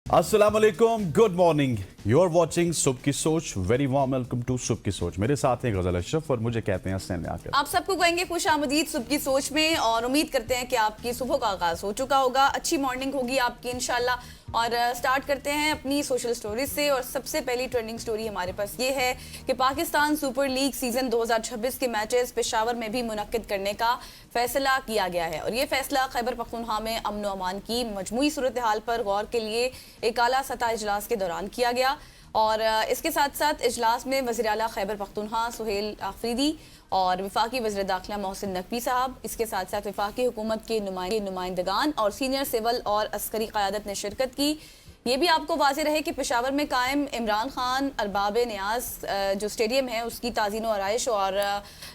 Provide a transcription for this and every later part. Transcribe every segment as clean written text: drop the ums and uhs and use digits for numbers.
अस्सलामुअलैकुम, good morning. You are watching सुबह की सोच। वेरी वार्म वेलकम टू सुबह की सोच। मेरे साथ हैं गजल अशरफ और मुझे कहते हैं हसनैन आकर। आप सबको कहेंगे खुश आमदीद सुबह की सोच में, और उम्मीद करते हैं कि आपकी सुबह का आगाज हो चुका होगा, अच्छी मॉर्निंग होगी आपकी इंशाल्लाह। और स्टार्ट करते हैं अपनी सोशल स्टोरीज से। और सबसे पहली ट्रेंडिंग स्टोरी हमारे पास ये है कि पाकिस्तान सुपर लीग सीजन 2026 के मैचेस पेशावर में भी मुनक्किद करने का फैसला किया गया है। और ये फैसला खैबर पख्तूनख्वा में अमन व अमान की मजमूई सूरत हाल पर गौर के लिए एक आला सतह इजलास के दौरान किया गया। और इसके साथ साथ इजलास में वज़ीर आला खैबर पख्तूनख्वा सुहेल आफरीदी और वफाकी वज़ीर दाखिला मोहसिन नकवी साहब, इसके साथ साथ वफाकी हुकूमत के नुमाइंदगान और सीनियर सिविल और अस्करी क़यादत ने शिरकत की। ये भी आपको वाज़ेह रहे कि पेशावर में कायम इमरान खान अरबाब न्याज जो स्टेडियम है उसकी ताज़ीन व आराइश और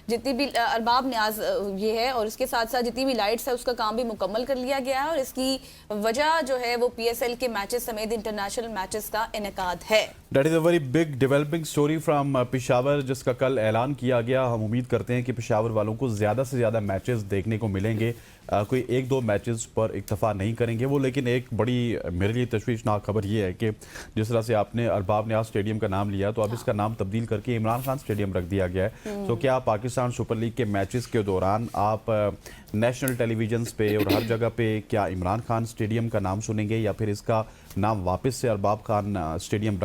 जितनी भी अरबाब न्याज ये है, और इसके साथ साथ जितनी भी लाइट्स है उसका काम भी मुकम्मल कर लिया गया है। और इसकी वजह जो है वो PSL के मैचेस समेत इंटरनेशनल मैचेस का इनेकाद है। That is a very big developing story from Peshawar, जिसका कल ऐलान किया गया। हम उम्मीद करते हैं कि पेशावर वालों को ज़्यादा से ज़्यादा मैचेस देखने को मिलेंगे। कोई एक दो मैचेस पर इक्तफा नहीं करेंगे वो। लेकिन एक बड़ी मेरे लिए तशवीशनाक खबर ये है कि जिस तरह से आपने अरबाब न्याज स्टेडियम का नाम लिया, तो अब इसका नाम तब्दील करके इमरान खान स्टेडियम रख दिया गया है। तो क्या पाकिस्तान सुपर लीग के मैचेस के दौरान आप नेशनल टेलीविजन पे और हर जगह पे क्या इमरान खान स्टेडियम का नाम सुनेंगे, या फिर इसका नाम वापस से अरबाब न्याज स्टेडियम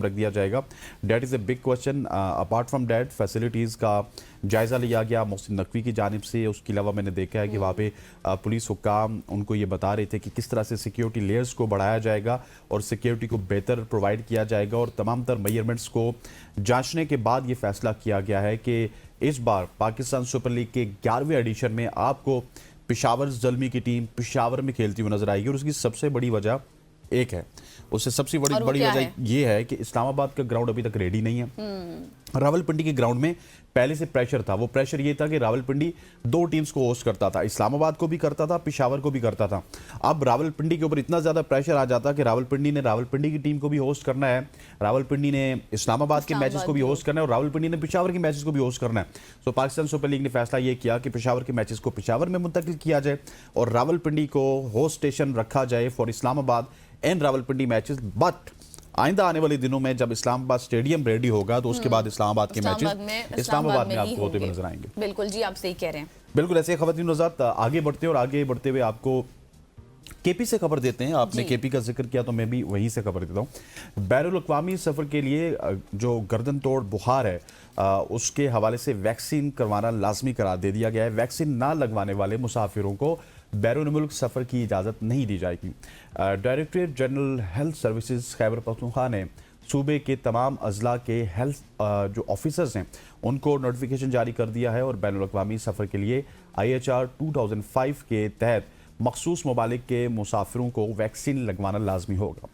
रख दिया जाएगा? That is a big question. Apart from that, facilities का जायज़ा लिया गया मोहसिन नकवी की जानिब से। उसके अलावा मैंने देखा है कि वहाँ पे पुलिस हुक्काम उनको ये बता रहे थे कि किस तरह से सिक्योरिटी लेयर्स को बढ़ाया जाएगा और सिक्योरिटी को बेहतर प्रोवाइड किया जाएगा। और तमाम तर मेजरमेंट्स को जांचने के बाद ये फैसला किया गया है कि इस बार पाकिस्तान सुपर लीग के 11वें एडिशन में आपको पेशावर ज़ल्मी की टीम पेशावर में खेलती हुई नजर आएगी। और उसकी सबसे बड़ी वजह एक है, उससे सबसे बड़ी वजह ये है कि इस्लामाबाद का ग्राउंड अभी तक रेडी नहीं है। रावलपिंडी के ग्राउंड में पहले से प्रेशर था। वो प्रेशर ये था कि रावलपिंडी दो टीम्स को होस्ट करता था, इस्लामाबाद को भी करता था, पेशावर को भी करता था। अब रावलपिंडी के ऊपर इतना ज़्यादा प्रेशर आ जाता कि रावलपिंडी ने रावलपिंडी की टीम को भी होस्ट करना है, रावलपिंडी ने इस्लामाबाद के मैचेस को भी होस्ट करना है, और रावलपिंडी ने पेशावर के मैचेस को भी होस्ट करना है। तो पाकिस्तान सुपर लीग ने फैसला ये किया कि पेशावर के मैचेस को पेशावर में मुंतकिल किया जाए और रावलपिंडी को होस्ट स्टेशन रखा जाए for Islamabad and Rawalpindi matches. But आइंदा आने वाले दिनों में जब इस्लामाबाद स्टेडियम रेडी होगा तो उसके बाद इस्लामाबाद के मैचेस इस्लामाबाद में आपको होते हुए नजर आएंगे। बिल्कुल जी, आप सही कह रहे हैं। बिल्कुल ऐसे खवातीन नज़ात आगे बढ़ते हैं, और आगे बढ़ते हुए आपको केपी से खबर देते हैं। आपने केपी का जिक्र किया तो मैं भी वहीं से खबर देता हूँ। बैरुल अक़वामी सफ़र के लिए जो गर्दन तोड़ बुखार है उसके हवाले से वैक्सीन करवाना लाजमी करार दे दिया गया है। वैक्सीन ना लगवाने वाले मुसाफिरों को बैरून मुल्क सफ़र की इजाज़त नहीं दी जाएगी। Directorate general health services Khyber Pakhtunkhwa ने सूबे के तमाम अजला के हेल्थ जो ऑफिसर्स हैं उनको नोटिफिकेशन जारी कर दिया है, और बैनुल अक़वामी सफ़र के लिए IHR 2005 के तहत मखसूस ममालिक के मुसाफिरों को वैक्सीन लगवाना लाजमी होगा।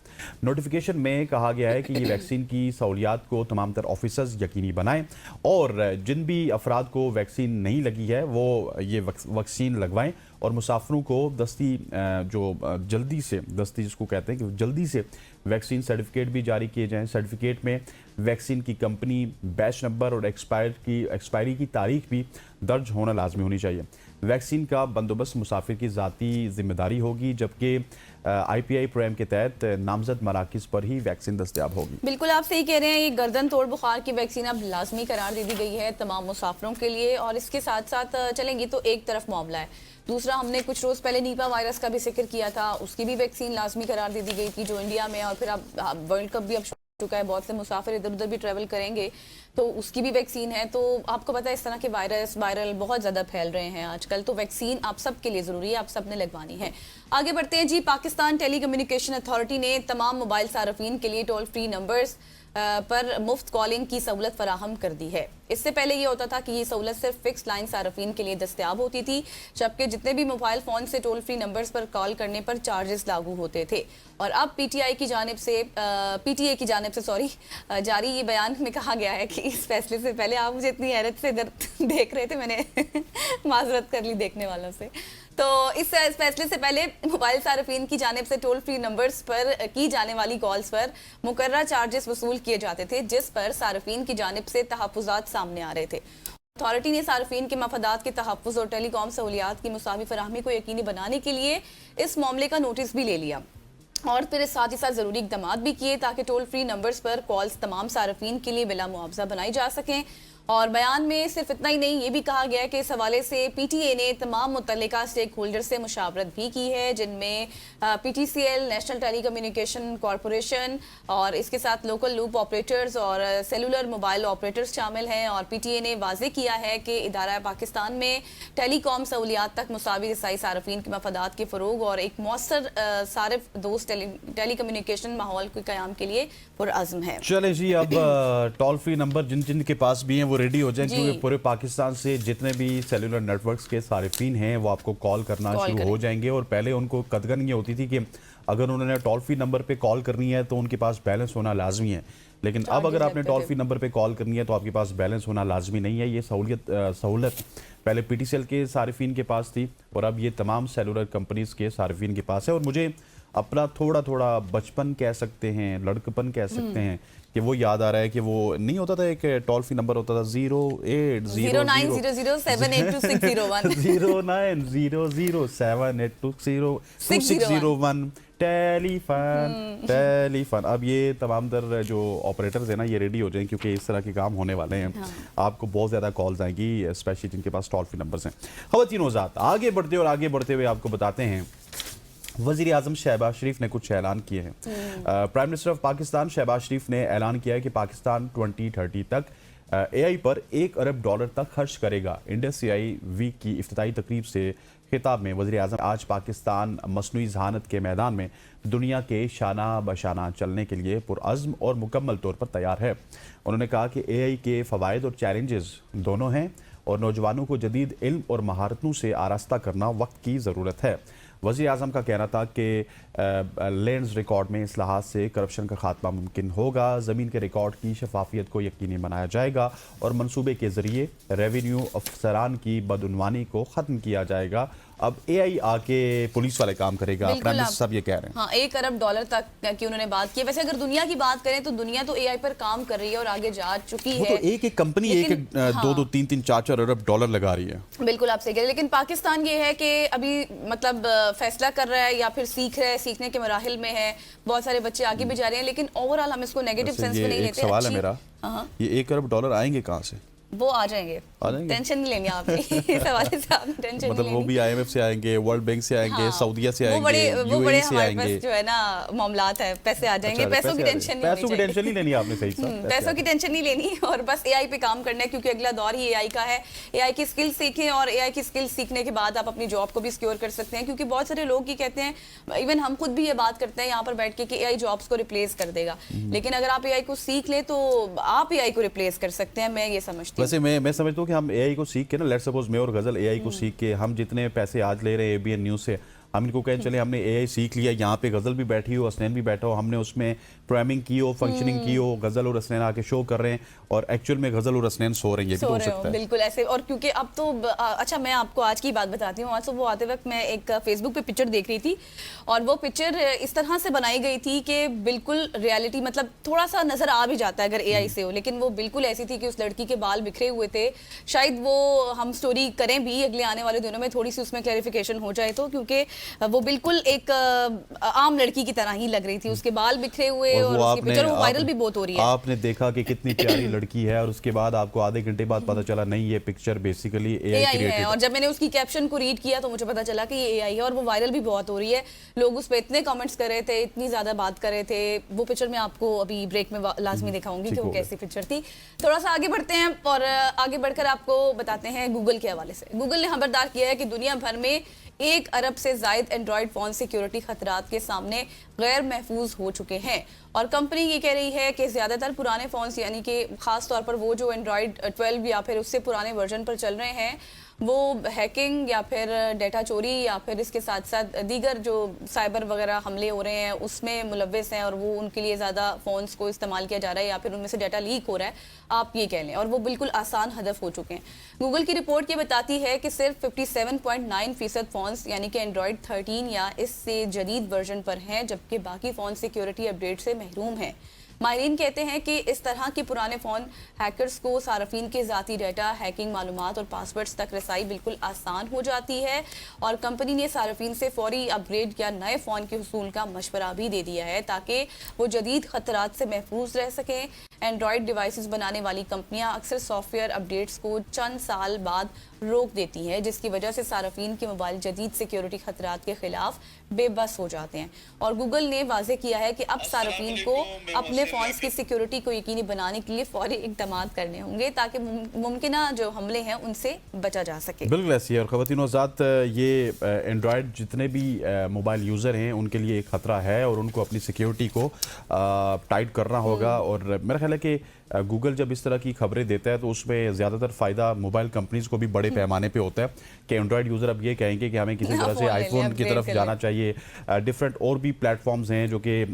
नोटिफिकेशन में कहा गया है कि ये वैक्सीन की सहूलियात को तमाम तर ऑफिसर्स यकीनी बनाएं, और जिन भी अफराद को वैक्सीन नहीं लगी है वो ये वैक्सीन लगवाएं, और मुसाफिरों को जल्दी से जिसको कहते हैं कि जल्दी से वैक्सीन सर्टिफिकेट भी जारी किए जाएं। सर्टिफिकेट में वैक्सीन की कंपनी, बैच नंबर और एक्सपायरी की तारीख भी दर्ज होना लाजमी होनी चाहिए। वैक्सीन का बंदोबस्त मुसाफिर की ज़ाती जिम्मेदारी होगी, जबकि IPI प्रोग्राम के तहत नामजद मराकिज़ पर ही वैक्सीन दस्तयाब होगी। बिल्कुल आप सही कह रहे हैं। ये गर्दन तोड़ बुखार की वैक्सीन अब लाजमी करार दे दी गई है तमाम मुसाफिरों के लिए। और इसके साथ साथ चलेंगी तो एक तरफ मामला है, दूसरा हमने कुछ रोज़ पहले नीपा वायरस का भी जिक्र किया था, उसकी भी वैक्सीन लाजमी करार दे दी गई थी जो इंडिया में। और फिर अब वर्ल्ड कप भी अब चुका है, बहुत से मुसाफिर इधर उधर भी ट्रैवल करेंगे तो उसकी भी वैक्सीन है। तो आपको पता है इस तरह के वायरल बहुत ज़्यादा फैल रहे हैं आजकल, तो वैक्सीन आप सब के लिए ज़रूरी है, आप सब ने लगवानी है। आगे बढ़ते हैं जी। पाकिस्तान टेली कम्युनिकेशन अथॉरिटी ने तमाम मोबाइल सार्फिन के लिए टोल फ्री नंबर्स पर मुफ्त कॉलिंग की सहूलत फराहम कर दी है। इससे पहले ये होता था कि ये सहूलत सिर्फ फिक्स लाइन सार्फिन के लिए दस्तयाब होती थी, जबकि जितने भी मोबाइल फ़ोन से टोल फ्री नंबर्स पर कॉल करने पर चार्जेस लागू होते थे। और अब PTA की जानिब से जारी ये बयान में कहा गया है कि इस फैसले से पहले, आप मुझे इतनी हैरत से इधर देख रहे थे, मैंने माजरत कर ली देखने वालों से। तो इस फैसले से पहले मोबाइल सार्फिन की जानिब से टोल फ्री नंबर्स पर की जाने वाली कॉल्स पर मुकर्रर चार्जेस वसूल किए जाते थे, जिस पर सार्फिन की जानिब से तहफ़्फ़ुज़ात सामने आ रहे थे। अथॉरिटी ने सार्फिन के मफादात के तहफ़्फ़ुज़ और टेलीकॉम सहूलियात की मुसावी फराहमी को यकीनी बनाने के लिए इस मामले का नोटिस भी ले लिया। और फिर साथ ही साथ ज़रूरी इक़दामात भी किए ताकि टोल फ्री नंबर्स पर कॉल्स तमाम सार्फिन के लिए बिला मुआवजा बनाई जा सकें। और बयान में सिर्फ इतना ही नहीं, ये भी कहा गया है कि इस हवाले से PTA ने तमाम मुतल्लिका स्टेक होल्डर से मुशावरत भी की है, जिनमें PTCL, national telecommunication corporation और इसके साथ लोकल लूप ऑपरेटर्स और सेलुलर मोबाइल ऑपरेटर्स शामिल हैं। और PTA ने वाजे किया है कि इदारा पाकिस्तान में टेलीकॉम सहूलियात तक मुसावी रसाई सार्फिन के मफादात के फ़रोग और एक मौसर सारिफ दोस्त टेली कम्युनिकेशन माहौल के क़याम के लिए पुरअज़्म है। चले जी, अब टोल फ्री नंबर जिन जिन के पास भी हैं वो रेडी हो जाए, क्योंकि पूरे पाकिस्तान से जितने भी सेलुलर नेटवर्क्स के सारिफीन हैं वो आपको कॉल करना शुरू हो जाएंगे। और पहले उनको कदगन ये होती थी कि अगर उन्होंने टोल फ्री नंबर पे कॉल करनी है तो उनके पास बैलेंस होना लाजमी है, लेकिन अब अगर आपने टोल फ्री नंबर पे कॉल करनी है तो आपके पास बैलेंस होना लाजमी नहीं है। ये सहूलत पहले PTCL के सारिफीन के पास थी और अब ये तमाम सेलुलर कंपनीज के सारिफीन के पास है। और मुझे अपना थोड़ा थोड़ा बचपन कह सकते हैं, लड़कपन कह सकते हैं कि वो याद आ रहा है कि वो नहीं होता था, एक टोल फ्री नंबर होता था 08007826001 टेलीफोन। अब ये तमाम दर जो ऑपरेटर्स हैं ना, ये रेडी हो जाएं क्योंकि इस तरह के काम होने वाले हैं। आपको बहुत ज़्यादा कॉल्स आएंगी, स्पेशली जिनके पास टोल फ्री नंबर्स हैं। ख़वातीन व हज़रात, आगे बढ़ते हुए आपको बताते हैं वज़ीर आज़म शहबाज शरीफ ने कुछ ऐलान किए हैं। Prime minister of Pakistan Shahbaz Sharif ने ऐलान किया है कि पाकिस्तान 2030 तक AI पर $1 अरब तक खर्च करेगा। इंडस AI वीक की इफ्तिताई तकरीब से खिताब में वज़ीर आज़म आज पाकिस्तान मसनूई ज़हानत के मैदान में दुनिया के शाना बशाना चलने के लिए पुरअज़्म और मुकम्मल तौर पर तैयार है। उन्होंने कहा कि AI के फ़वाइद और चैलेंजेस दोनों हैं और नौजवानों को जदीद इल्म और महारतों से आरास्ता करना वक्त की ज़रूरत है। वज़ीर आज़म का कहना था कि लैंड्स रिकॉर्ड में इस्लाहात से करप्शन का खात्मा मुमकिन होगा, ज़मीन के रिकॉर्ड की शफाफियत को यकीनी बनाया जाएगा और मनसूबे के ज़रिए रेवेन्यू अफसरान की बदउनवानी को ख़त्म किया जाएगा। अब AI आके पुलिस वाले काम करेगा, प्राइम मिनिस्टर साहब ये कह रहे हैं। हाँ, $1 अरब तक की उन्होंने बात की। वैसे अगर दुनिया की बात करें तो दुनिया तो AI पर काम कर रही है और आगे जा चुकी है। तो एक कंपनी $2, $3, $4 अरब लगा रही है। बिल्कुल आप सही कह रहे हैं, लेकिन पाकिस्तान ये है कि अभी मतलब फैसला कर रहा है या फिर सीख रहा है, सीखने के मराहिल में है। बहुत सारे बच्चे आगे भी जा रहे हैं, लेकिन ओवरऑल हम इसको नेगेटिव सेंस में नहीं लेते। सवाल है मेरा, ये $1 अरब आएंगे कहाँ से? वो आ जाएंगे, टेंशन नहीं लेनी आपने इस हवाले से, आपने टेंशन मतलब वो भी IMF से आएंगे, वर्ल्ड बैंक से आएंगे, सऊदीया से आएंगे, वो बड़े से आएंगे, जो है ना मामलात है, पैसे आ जाएंगे। पैसों की टेंशन नहीं लेनी आपने, सही साहब, पैसों की टेंशन नहीं लेनी और बस AI पे काम करना है, क्योंकि अगला दौर ही AI का है। AI की स्किल सीखें और AI की स्किल सीखने के बाद आप अपनी जॉब को भी सिक्योर कर सकते हैं, क्योंकि बहुत सारे लोग ये कहते हैं, इवन हम खुद भी ये बात करते हैं यहाँ पर बैठ के कि AI जॉब्स को रिप्लेस कर देगा, लेकिन अगर आप AI को सीख ले तो आप AI को रिप्लेस कर सकते हैं। मैं ये समझती हूँ, वैसे मैं समझता हूँ कि हम AI को सीख के ना, लेट्स सपोज मैं और गजल AI को सीख के हम जितने पैसे आज ले रहे हैं ABN न्यूज़ से, हम इनको कहें चले हमने AI सीख लिया, यहाँ पे गजल भी बैठी हो, हसनैन भी बैठा हो, हमने उसमें प्रोग्रामिंग की हो, फंक्शनिंग की हो, गजल और हसनैन आके शो कर रहे हैं और एक्चुअल में गजल और हसनैन सो रही है, ये भी हो सकता है। बिल्कुल ऐसे। और क्योंकि अब तो अच्छा, मैं आपको आज की बात बताती हूँ। आज सुबह आते वक्त मैं एक फेसबुक पे पिक्चर देख रही थी और वो पिक्चर इस तरह से बनाई गई थी कि बिल्कुल रियलिटी, मतलब थोड़ा सा नजर आ भी जाता है अगर AI से हो, लेकिन वो बिल्कुल ऐसी थी कि उस लड़की के बाल बिखरे हुए थे। शायद वो हम स्टोरी करें भी अगले आने वाले दिनों में, थोड़ी सी उसमें क्लैरिफिकेशन हो जाए तो, क्योंकि वो बिल्कुल एक आम लड़की की तरह ही लग रही थी, उसके बाल बिखरे हुए और उसकी पिक्चर वायरल भी बहुत हो रही है। आपने देखा कि कितनी प्यारी लड़की है और उसके बाद आपको आधे घंटे बाद पता चला नहीं, ये पिक्चर बेसिकली AI क्रिएटेड है। और जब मैंने उसकी कैप्शन को रीड किया तो मुझे पता चला कि ये AI है और वो वायरल भी बहुत हो रही है। लोग उस पर इतने कमेंट्स कर रहे थे, इतनी ज्यादा बात कर रहे थे। वो पिक्चर मैं आपको अभी ब्रेक में लाजमी दिखाऊंगी कि वो कैसी पिक्चर थी। थोड़ा सा आगे बढ़ते हैं और आगे बढ़कर आपको बताते हैं गूगल के हवाले से। गूगल ने खबरदार किया है कि दुनिया भर में 1 अरब से ज़ायद एंड्रॉयड फ़ोन सिक्योरिटी खतरात के सामने गैर महफूज हो चुके हैं और कंपनी ये कह रही है कि ज़्यादातर पुराने फ़ोन्स, यानी कि ख़ास तौर पर वो जो एंड्रॉयड 12 या फिर उससे पुराने वर्जन पर चल रहे हैं, वो हैकिंग या फिर डेटा चोरी या फिर इसके साथ साथ दीगर जो साइबर वगैरह हमले हो रहे हैं उसमें मुलव्वस हैं और वो उनके लिए ज़्यादा फ़ोन्स को इस्तेमाल किया जा रहा है या फिर उनमें से डेटा लीक हो रहा है, आप ये कह लें, और वो बिल्कुल आसान हदफ हो चुके हैं। गूगल की रिपोर्ट ये बताती है कि सिर्फ 57.9% फ़ोन्स यानी कि एंड्रॉयड 13 या इससे जदीद वर्जन पर हैं, जबकि बाकी फ़ोन सिक्योरिटी अपडेट से महरूम हैं। माहिरीन कहते हैं कि इस तरह के पुराने फ़ोन हैकर्स को सार्फिन के ज़ाती डाटा, हैकिंग मालूमात और पासवर्ड्स तक रसाई बिल्कुल आसान हो जाती है और कंपनी ने सार्फिन से फौरी अपग्रेड या नए फ़ोन के हुसूल का मशवरा भी दे दिया है ताकि वो जदीद ख़तरात से महफूज रह सकें। एंड्रॉयड डिवाइसेस बनाने वाली कंपनियां अक्सर सॉफ्टवेयर अपडेट्स को चंद साल बाद रोक देती हैं, जिसकी वजह से सार्फिन के मोबाइल जदीद सिक्योरिटी खतरात के खिलाफ बेबस हो जाते हैं। और गूगल ने वाज़ेह किया है कि अब सार्फिन को अपने फ़ोन्स की सिक्योरिटी को यकीनी बनाने के लिए फौरी इक़दाम करने होंगे ताकि मुमकिन जो हमले हैं उनसे बचा जा सके। बिल्कुल ऐसी है। और ख़वातीन हज़रात, ये एंड्रॉयड जितने भी मोबाइल यूज़र हैं उनके लिए एक ख़तरा है और उनको अपनी सिक्योरिटी को टाइट करना होगा। और मेरा ख्याल है कि गूगल जब इस तरह की खबरें देता है तो उसमें ज़्यादातर फ़ायदा मोबाइल कंपनीज़ को भी बड़े पैमाने पे होता है कि एंड्रॉयड यूज़र अब ये कहेंगे कि हमें किसी तरह से आईफोन की तरफ जाना चाहिए। डिफरेंट और भी प्लेटफॉर्म्स हैं जो कि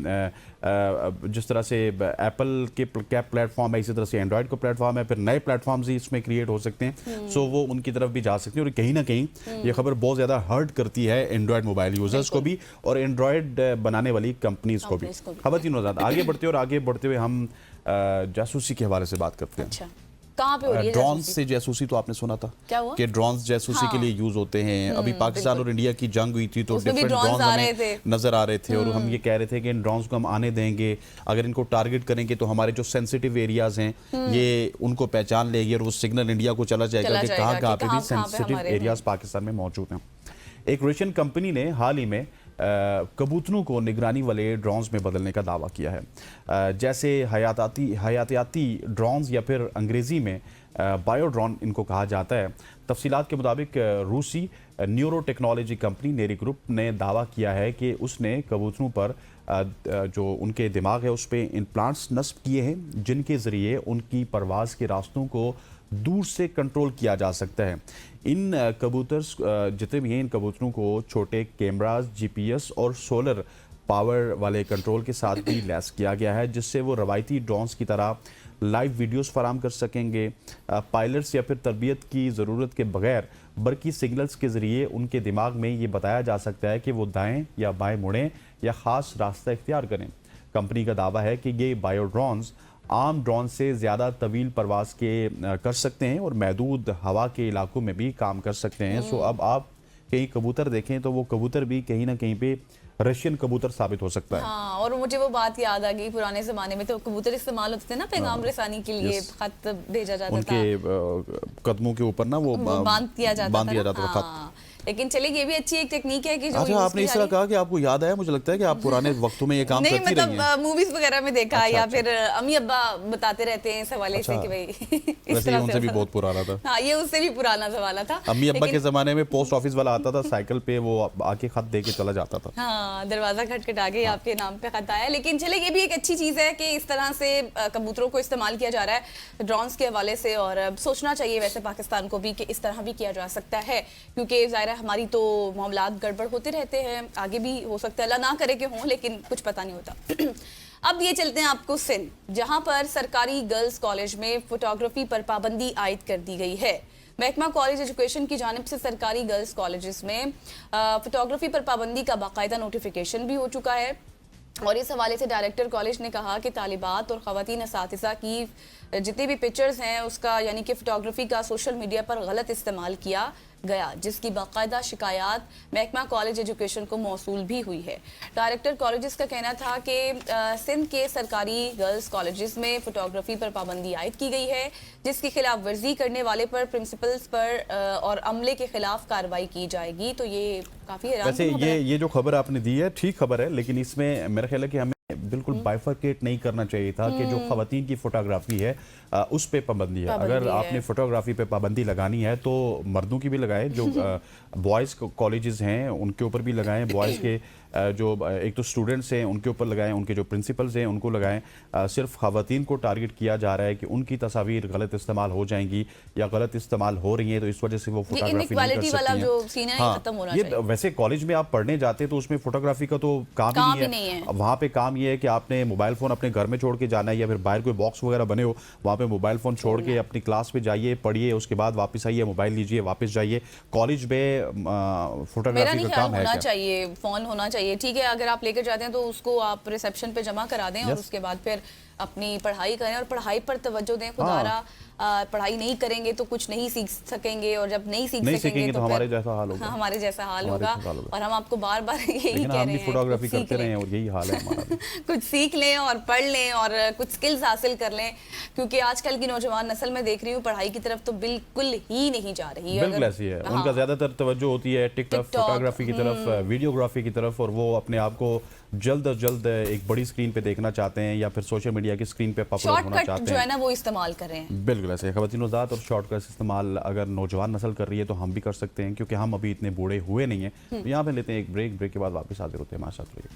जिस तरह से एप्पल के क्या प्लेटफॉर्म है, इसी तरह से एंड्रॉयड का प्लेटफॉर्म है, फिर नए प्लेटफॉर्म्स ही इसमें क्रिएट हो सकते हैं। सो वो उनकी तरफ भी जा सकते हैं और कहीं ना कहीं ये खबर बहुत ज़्यादा हर्ट करती है एंड्रॉयड मोबाइल यूज़र्स को भी और एंड्रॉयड बनाने वाली कंपनीज़ को भी। ख़वातीन हज़रात, आगे बढ़ते हुए हम जासूसी के हवाले से बात करते हैं। अच्छा, कहाँ पे हो रही है ड्रोन से जासूसी? तो आपने सुना था क्या हुआ? कि ड्रोन्स जासूसी के लिए यूज होते हैं। अभी पाकिस्तान और इंडिया की जंग हुई थी तो डिफरेंट ड्रोन्स हमें नजर आ रहे थे और हम ये कह रहे थे कि इन ड्रोन्स को हम आने देंगे, अगर इनको टारगेट करेंगे तो हमारे जो सेंसिटिव एरियाज हैं ये उनको पहचान लेगी और वो सिग्नल इंडिया को चला जाएगा कि कहाँ पे भी सेंसिटिव एरियाज पाकिस्तान में मौजूद हैं। एक रशियन कंपनी ने हाल ही में कबूतरों को निगरानी वाले ड्रोन्स में बदलने का दावा किया है। जैसे हयातियाती ड्रोन्स या फिर अंग्रेज़ी में बायो ड्रोन इनको कहा जाता है। तफसीलात के मुताबिक रूसी न्यूरो टेक्नोलॉजी कंपनी नेरी ग्रुप ने दावा किया है कि उसने कबूतरों पर जो उनके दिमाग है उस पर इम्प्लांट्स नस्ब किए हैं जिनके ज़रिए उनकी परवाज़ के रास्तों को दूर से कंट्रोल किया जा सकता है। इन कबूतर्स जितने भी हैं इन कबूतरों को छोटे कैमरास, जीपीएस और सोलर पावर वाले कंट्रोल के साथ भी लैस किया गया है जिससे वो रवायती ड्रोन्स की तरह लाइव वीडियोस फराहम कर सकेंगे। पायलट्स या फिर तरबियत की ज़रूरत के बगैर बरकी सिग्नल्स के ज़रिए उनके दिमाग में ये बताया जा सकता है कि वो दाएं या बाएं मुड़ें या ख़ास रास्ता इख्तियार करें। कंपनी का दावा है कि ये बायो ड्रोन्स आम ड्रोन से ज़्यादा तवील परवास के कर सकते हैं और महदूद हवा के इलाकों में भी काम कर सकते हैं। सो अब आप कहीं कबूतर देखें तो वो कबूतर भी कहीं ना कहीं पे रशियन कबूतर साबित हो सकता है। हाँ, और मुझे वो बात याद आ गई, पुराने ज़माने में तो कबूतर इस्तेमाल होते थे ना पैगाम रसानी के लिए, खत भेजा जाता था उनके कदमों के ऊपर ना वो बांध दिया जाता था खत। हाँ। लेकिन चलिए ये भी अच्छी एक टेक्निक है कि जो अच्छा, आपने इस तरह कहा कि आपको याद आया, मुझे लगता है कि आप पुराने वक्तों में ये काम करती रही हैं। नहीं, मतलब मूवीज वगैरह में देखा या फिर अम्मी अब्बा बताते रहते हैं इस हवाले से कि भाई इस तरह उनसे भी बहुत पुराना था। हाँ, ये उससे भी पुराना ज़माना था। अम्मी अब्बा के ज़माने में पोस्ट ऑफिस वाला आता था साइकिल पे, वो आके खत दे के चला जाता था। हाँ, दरवाज़ा खटखटा के आपके नाम पे खत आया। लेकिन चले ये भी एक अच्छी चीज़ है कि इस तरह से कबूतरों को इस्तेमाल किया जा रहा है ड्रोन्स के हवाले से और सोचना चाहिए वैसे पाकिस्तान को भी कि इस तरह भी किया जा सकता है क्योंकि ज़ाहिर है हमारी तो मामलात गड़बड़ होते रहते हैं, आगे भी हो सकता है, अल्लाह ना करे कि हों, लेकिन कुछ पता नहीं होता। अब ये चलते हैं आपको सिंध, जहां पर सरकारी गर्ल्स कॉलेज में फोटोग्राफी पर पाबंदी आयद कर दी गई है। महकमा कॉलेज एजुकेशन की जानिब से सरकारी गर्ल्स कॉलेजेस में फोटोग्राफी पर पाबंदी का बाकायदा नोटिफिकेशन भी हो चुका है और इस हवाले से डायरेक्टर कॉलेज ने कहा कि तालिबात और ख़वातीन असातिज़ा की जितने भी पिक्चर्स हैं उसका यानी कि फ़ोटोग्राफी का सोशल मीडिया पर गलत इस्तेमाल किया गया जिसकी बाकायदा शिकायत महकमा कॉलेज एजुकेशन को मौसूल भी हुई है। डायरेक्टर कॉलेजेस का कहना था कि सिंध के सरकारी गर्ल्स कॉलेजेस में फ़ोटोग्राफी पर पाबंदी आयद की गई है जिसकी खिलाफ वर्जी करने वाले पर प्रिंसिपल्स पर और अमले के खिलाफ कार्रवाई की जाएगी। तो ये काफ़ी हैरान वैसे ये जो खबर आपने दी है ठीक खबर है, लेकिन इसमें मेरा ख्याल है कि हमें बिल्कुल बाइफरकेट नहीं करना चाहिए था कि जो खवातीन की फोटोग्राफी है उस पे पाबंदी है। अगर आपने फोटोग्राफी पे पाबंदी लगानी है तो मर्दों की भी लगाएं, जो बॉयज़ कॉलेजेस हैं उनके ऊपर भी लगाएं, बॉयज़ के जो एक तो स्टूडेंट्स हैं उनके ऊपर लगाएं, उनके जो प्रिंसिपल्स हैं उनको लगाएं। सिर्फ खवातीन को टारगेट किया जा रहा है कि उनकी तस्वीर गलत इस्तेमाल हो जाएंगी या गलत इस्तेमाल हो रही हैं तो इस वजह से वो फोटोग्राफी नहीं कर सकती हैं। हाँ, ये वैसे कॉलेज में आप पढ़ने जाते तो उसमें फोटोग्राफी का तो काम ही नहीं है। वहाँ पे काम ये है कि आपने मोबाइल फ़ोन अपने घर में छोड़ के जाना है या फिर बाहर कोई बॉक्स वगैरह बने हो वहाँ पे मोबाइल फ़ोन छोड़ के अपनी क्लास पे जाइए, पढ़िए, उसके बाद वापस आइए, मोबाइल लीजिए, वापस जाइए। कॉलेज में फोटोग्राफी का काम है होना चाहिए, फ़ोन होना चाहिए चाहिए, ठीक है अगर आप लेकर जाते हैं तो उसको आप रिसेप्शन पे जमा करा दें और उसके बाद फिर अपनी पढ़ाई करें और पढ़ाई पर तवज्जो दें। खुदारा पढ़ाई नहीं करेंगे तो कुछ नहीं सीख सकेंगे, और जब नहीं सकेंगे तो हमारे जैसा हाल होगा। हमारे जैसा हाल होगा। और हम आपको बार बार यही कह रहे हैं फोटोग्राफी करते रहे और यही हाल है हमारा भी। कुछ सीख लें और पढ़ लें और कुछ स्किल्स हासिल कर लें, क्योंकि आजकल की नौजवान नस्ल में देख रही हूँ पढ़ाई की तरफ तो बिल्कुल ही नहीं जा रही है। बिल्कुल ऐसी है, उनका ज्यादातर तवज्जो होती है टिकटॉक, फोटोग्राफी की तरफ, वीडियोग्राफी की तरफ, और वो अपने आप को जल्द अज जल्द एक बड़ी स्क्रीन पे देखना चाहते हैं या फिर सोशल मीडिया की स्क्रीन पे पॉपुलर होना चाहते हैं, जो है ना वो इस्तेमाल कर रहे हैं। बिल्कुल ऐसे ख़वातीन ज़ात और शॉर्टकट्स इस्तेमाल अगर नौजवान नस्ल कर रही है तो हम भी कर सकते हैं, क्योंकि हम अभी इतने बूढ़े हुए नहीं हैं। तो यहाँ पे लेते हैं एक ब्रेक के बाद वापस हाजिर होते हैं। हमारे साथ रहिए।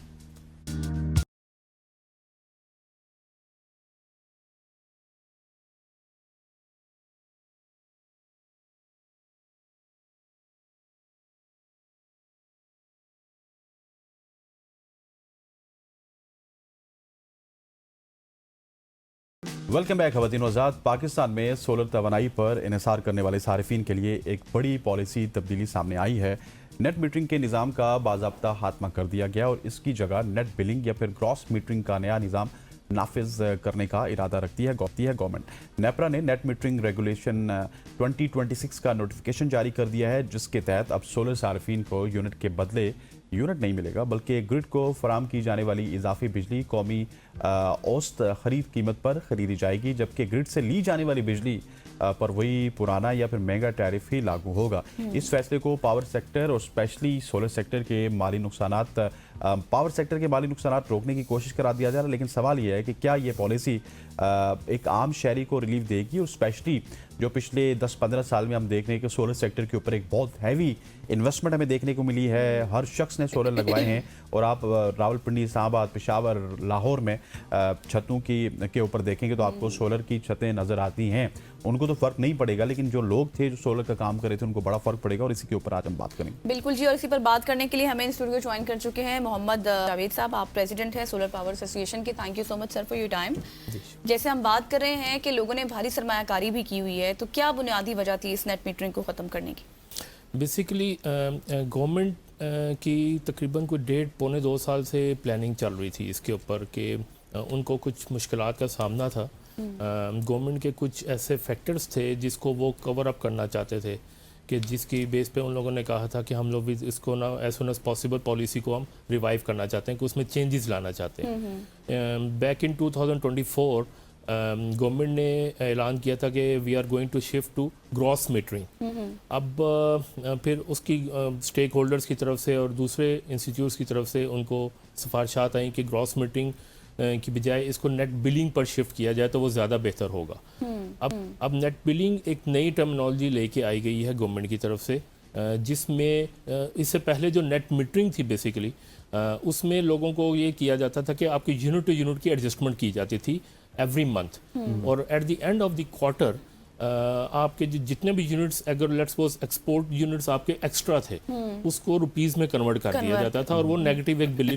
Welcome back. ख़वातीन आज़ाद, पाकिस्तान में सोलर तवानाई पर इन्हिसार करने वाले सारिफिन के लिए एक बड़ी पॉलिसी तब्दीली सामने आई है। नेट मीटरिंग के निज़ाम का बाज़ाब्ता खात्मा कर दिया गया और इसकी जगह नेट बिलिंग या फिर ग्रॉस मीटरिंग का नया निज़ाम नाफिज करने का इरादा रखती है गवर्नमेंट। नेपरा ने नेट मीटरिंग रेगुलेशन 2026 का नोटिफिकेशन जारी कर दिया है, जिसके तहत अब सोलर सारिफिन को यूनिट के बदले यूनिट नहीं मिलेगा, बल्कि ग्रिड को फराम की जाने वाली इजाफी बिजली कौमी औसत खरीद कीमत पर खरीदी जाएगी, जबकि ग्रिड से ली जाने वाली बिजली पर वही पुराना या फिर महंगा टैरिफ ही लागू होगा। इस फैसले को पावर सेक्टर और स्पेशली सोलर सेक्टर के माली नुकसानात रोकने की कोशिश करा दिया जा रहा है। लेकिन सवाल यह है कि क्या ये पॉलिसी एक आम शहरी को रिलीफ देगी, और स्पेशली जो पिछले 10-15 साल में हम देख रहे हैं कि सोलर सेक्टर के ऊपर एक बहुत हैवी इन्वेस्टमेंट हमें देखने को मिली है। हर शख्स ने सोलर लगवाए हैं, और आप रावलपिंडी, इस्लामाबाद, पेशावर, लाहौर में छतों के ऊपर देखेंगे तो आपको सोलर की छतें नज़र आती हैं। उनको तो फ़र्क नहीं पड़ेगा, लेकिन जो लोग थे जो सोलर का काम कर रहे थे उनको बड़ा फ़र्क पड़ेगा, और इसी के ऊपर आज हम बात करेंगे। बिल्कुल जी, और इसी पर बात करने के लिए हमें स्टूडियो ज्वाइन कर चुके हैं मोहम्मद जावेद साहब। आप प्रेसिडेंट हैं सोलर पावर एसोसिएशन के। Thank you so much sir for your time. जैसे हम बात कर रहे हैं कि लोगों ने भारी सरमायाकारी भी की हुई है, तो क्या बुनियादी वजह थी इस नेट मीटरिंग को ख़त्म करने की? बेसिकली गवर्नमेंट की तकरीबन कोई 1.5-2 साल से प्लानिंग चल रही थी इसके ऊपर कि उनको कुछ मुश्किलात का सामना था। गवर्नमेंट के कुछ ऐसे फैक्टर्स थे जिसको वो कवर अप करना चाहते थे, कि जिसकी बेस पे उन लोगों ने कहा था कि हम लोग भी इसको ना as soon as possible policy को हम रिवाइव करना चाहते हैं, कि उसमें चेंजेस लाना चाहते हैं। बैक इन 2024 गवर्नमेंट ने ऐलान किया था कि we are going to shift to gross metering. अब फिर उसकी स्टेक होल्डर्स की तरफ से और दूसरे इंस्टीट्यूट्स की तरफ से उनको सिफारिशात आई कि ग्रॉस मीटरिंग की बजाय इसको नेट बिलिंग पर शिफ्ट किया जाए तो वो ज़्यादा बेहतर होगा। अब नेट बिलिंग एक नई टर्मिनोलॉजी लेके आई गई है गवर्नमेंट की तरफ से, जिसमें इससे पहले जो नेट मीटरिंग थी बेसिकली उसमें लोगों को ये किया जाता था कि आपकी यूनिट टू यूनिट की एडजस्टमेंट की जाती थी एवरी मंथ, और at the end of the quarter आपके जितने भी यूनिट्स, अगर लेट्स सपोज एक्सपोर्ट यूनिट्स आपके एक्स्ट्रा थे उसको रुपीस में कन्वर्ट कर दिया जाता था, और वो नेगेटिव एक बिल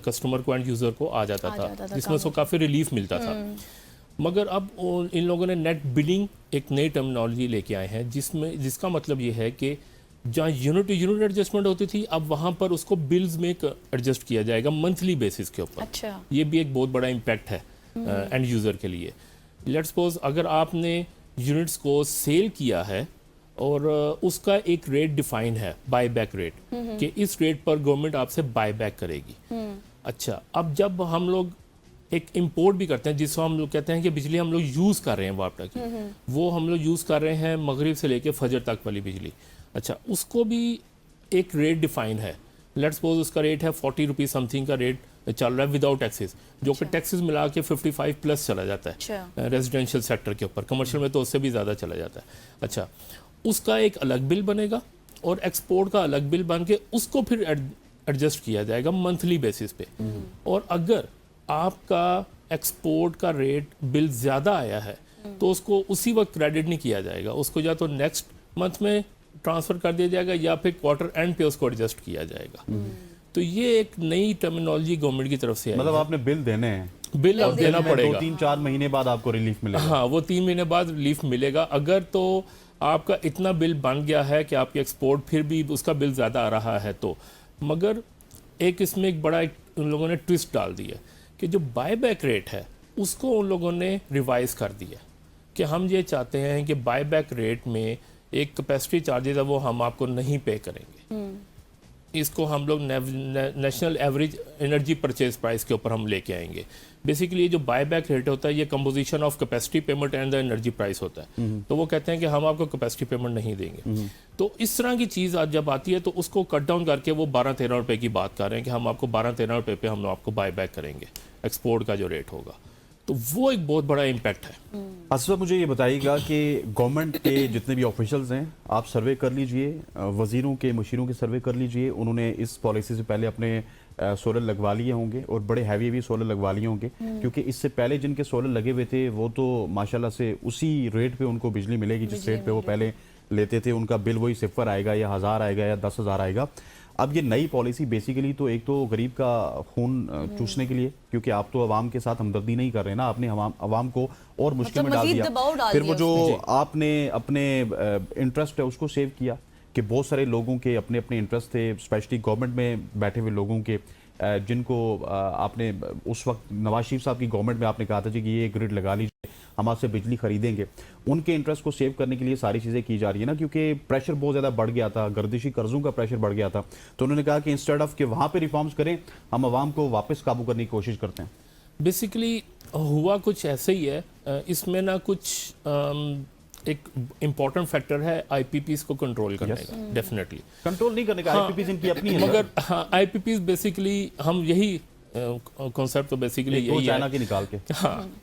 कस्टमर को, एंड यूज़र को आ जाता था, जिसमें उसको काफ़ी रिलीफ मिलता था। मगर अब इन लोगों ने नेट बिलिंग एक नई टर्मिनोलॉजी लेके आए हैं, जिसका मतलब ये है कि जहाँ यूनिट टू यूनिट एडजस्टमेंट होती थी अब वहाँ पर उसको बिल्स में एडजस्ट किया जाएगा मंथली बेसिस के ऊपर। अच्छा। ये भी एक बहुत बड़ा इम्पैक्ट है एंड यूज़र के लिए। लेट्स सपोज अगर आपने यूनिट्स को सेल किया है और उसका एक रेट डिफाइन है, बाय बैक रेट, कि इस रेट पर गवर्नमेंट आपसे बाय बैक करेगी। अच्छा, अब जब हम लोग एक इंपोर्ट भी करते हैं, जिसको हम लोग कहते हैं कि बिजली हम लोग यूज़ कर रहे हैं वापटा की, वो हम लोग यूज़ कर रहे हैं मगरिब से लेके फजर तक वाली बिजली। अच्छा, उसको भी एक रेट डिफाइन है। लेट्स सपोज उसका रेट है 40 रुपीज़ समथिंग का रेट चल रहा है विदाउट टैक्सेस, जो कि टैक्सेस मिला के 55 प्लस चला जाता है रेजिडेंशियल सेक्टर के ऊपर। कमर्शियल में तो उससे भी ज़्यादा चला जाता है। अच्छा, उसका एक अलग बिल बनेगा और एक्सपोर्ट का अलग बिल बन के उसको फिर एडजस्ट किया जाएगा मंथली बेसिस पे। और अगर आपका एक्सपोर्ट का रेट बिल ज़्यादा आया है तो उसको उसी वक्त क्रेडिट नहीं किया जाएगा, उसको या तो नेक्स्ट मंथ में ट्रांसफ़र कर दिया जाएगा या फिर क्वार्टर एंड पे उसको एडजस्ट किया जाएगा। तो ये एक नई टर्मिनोलॉजी गवर्नमेंट की तरफ से आई। मतलब आपने बिल देने हैं, बिल अब देना पड़ेगा। 2-3-4 महीने बाद आपको रिलीफ मिलेगा। हाँ, वो 3 महीने बाद रिलीफ मिलेगा। अगर तो आपका इतना बिल बन गया है कि आपकी एक्सपोर्ट फिर भी उसका बिल ज़्यादा आ रहा है तो, मगर ایک اس میں ایک بڑا ان لوگوں نے ٹوسٹ ڈال دیا کہ جو بائی بیک ریٹ ہے اس کو ان لوگوں نے ریوائز کر دیا کہ ہم یہ چاہتے ہیں کہ بائی بیک ریٹ میں ایک کیپیسٹی چارجز ہے وہ ہم آپ کو نہیں پے کریں گے، اس کو ہم لوگ national average energy purchase price کے اوپر ہم لے کے آئیں گے. بیسیکلی یہ جو بائی بیک ریٹ ہوتا ہے یہ composition of capacity payment and the energy price ہوتا ہے. تو وہ کہتے ہیں کہ ہم آپ کو کیپیسٹی پیمنٹ نہیں دیں گے. تو اس طرح کی چیز آج جب آتی ہے تو اس کو کٹ ڈاؤن کر کے وہ 12-13 روپے کی بات کر رہے ہیں کہ ہم آپ کو 12-13 روپے پہ ہم آپ کو بائی بیک کریں گے ایکسپورٹ کا جو ریٹ ہوگا. تو وہ ایک بہت بڑا امپیکٹ ہے. اسد مجھے یہ بتائیے گا کہ گورنمنٹ کے جتنے بھی آفیشلز ہیں آپ سروے کر لیجئے، وزیروں کے مشیروں کے سروے کر لیجئے، انہوں نے اس پالیسی سے پہلے اپنے سولر لگوا لیے ہوں گے اور بڑے ہیوی سولر لگوا لیے ہوں گے، کیونکہ اس سے پہلے جن کے سولر لگے ہوئے تھے وہ تو ماشاءاللہ سے اسی ریٹ پہ ان کو بجلی ملے گی جس ریٹ پہ وہ پہلے لیتے تھے. ان کا بل وہی 0 آئے گا یا 1000 آئے گا یا 10,000 آئے گا. اب یہ نئی پالیسی بیسیکلی تو ایک تو غریب کا خون چوسنے کے لیے، کیونکہ آپ تو عوام کے ساتھ ہمدردی نہیں کر رہے نا، آپ نے عوام کو اور مشکل میں ڈال دیا. پھر وہ جو آپ نے اپنے انٹرسٹ ہے اس کو سیو کیا کہ بہت سارے لوگوں کے اپنے اپنے انٹرسٹ تھے، اسپیشلی گورنمنٹ میں بیٹھے ہوئے لوگوں کے، جن کو آپ نے اس وقت نواز شریف صاحب کی گورنمنٹ میں آپ نے کہا تھا جی کہ یہ گرڈ لگا لیجیے، ہم آپ سے بجلی خریدیں گے. ان کے انٹرسٹ کو سیو کرنے کے لیے ساری چیزیں کی جا رہی ہیں نا، کیونکہ پریشر بہت زیادہ بڑھ گیا تھا، گردشی قرضوں کا پریشر بڑھ گیا تھا. تو انہوں نے کہا کہ انسٹیڈ آف کہ وہاں پہ ریفارمز کریں، ہم عوام کو واپس قابو کرنے کی کوشش کرتے ہیں. بیسیکلی ہوا کچھ ایسے ہی ہے. اس میں نہ کچھ ایک امپورٹنٹ فیکٹر ہے آئی پی پیز کو کنٹرول کرنے کا. ڈیفینیٹلی کنٹرول نہیں کرنے کا، آئی پی پیز ان کی اپنی ہے، مگر آئی پی پیز بیسیکلی ہم یہی کانسیپٹ تو بیسیکلی یہی ہے چائنا کی نکال کے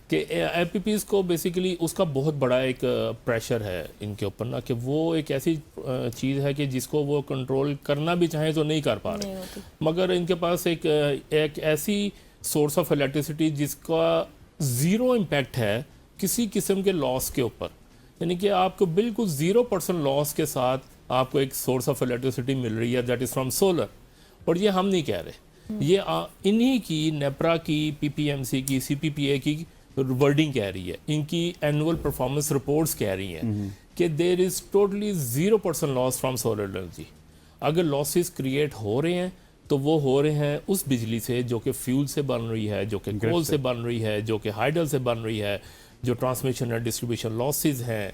کہ آئی پی پیز کو بیسیکلی اس کا بہت بڑا ایک پریشر ہے ان کے اوپر نا، کہ وہ ایک ایسی چیز ہے کہ جس کو وہ کنٹرول کرنا بھی چاہیں تو نہیں کر پا رہے. مگر ان کے پاس ایک ایسی سورس آف الیکٹریسٹی جس کا زیرو امپیکٹ ہے کسی قسم کے لاس کے اوپر، یعنی کہ آپ کو بالکل 0% لاس کے ساتھ آپ کو ایک سورس آف الیکٹریسٹی مل رہی ہے، دیٹ از فرام سولر. اور یہ ہم نہیں کہہ رہے، یہ انہی کی نیپرا کی، پی پی ایم سی کی، سی پی پی اے کی ورڈنگ کہہ رہی ہے، ان کی اینول پرفارمنس رپورٹس کہہ رہی ہیں کہ there is totally 0% loss from solar energy. اگر لاسز کریٹ ہو رہے ہیں تو وہ ہو رہے ہیں اس بجلی سے جو کہ فیول سے بن رہی ہے، جو کہ کول سے بن رہی ہے، جو کہ ہائیڈل سے بن رہی ہے، جو ٹرانسمیشن اینڈ ڈسٹریبیوشن لاسز ہیں،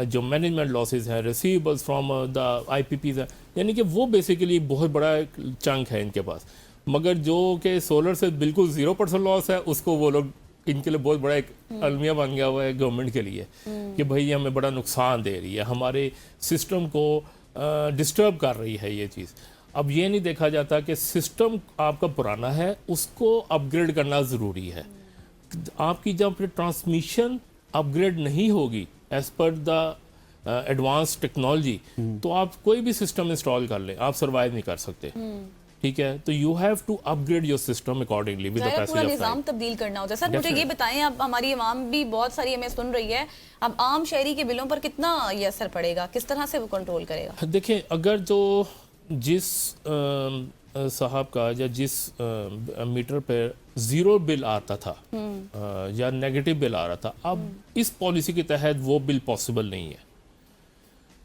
جو مینجمنٹ لاسز ہیں، receivables from the I P Ps ہیں. یعنی کہ وہ بیسیکلی بہت بڑا چنک ہے ان کے پاس. مگر جو کہ سولر سے بالکل 0% لاس ہے، اس کو وہ لوگ ان کے لیے بہت بڑا ایک المیہ بن گیا ہوا ہے گورنمنٹ کے لیے کہ بھائی ہمیں بڑا نقصان دے رہی ہے، ہمارے سسٹم کو ڈسٹرب کر رہی ہے یہ چیز. اب یہ نہیں دیکھا جاتا کہ سسٹم آپ کا پرانا ہے، اس کو اپ گریڈ کرنا ضروری ہے. آپ کی جب ٹرانسمیشن اپ گریڈ نہیں ہوگی as per the advance technology تو آپ کوئی بھی سسٹم انسٹال کر لیں، آپ سروائیو نہیں کر سکتے. ٹھیک ہے، تو you have to upgrade your system accordingly with the passage of time. نظام تبدیل کرنا ہوتا ہے. سر مجھے یہ بتائیں، اب ہماری عوام بھی بہت ساری ہمیں سن رہی ہے، اب عام شہری کے بلوں پر کتنا یہ اثر پڑے گا، کس طرح سے وہ کنٹرول کرے گا؟ دیکھیں، اگر جو جس صاحب کا یا جس میٹر پہ 0 بل آتا تھا یا نیگیٹو بل آ رہا تھا، اب اس پالیسی کے تحت وہ بل پاسبل نہیں ہے.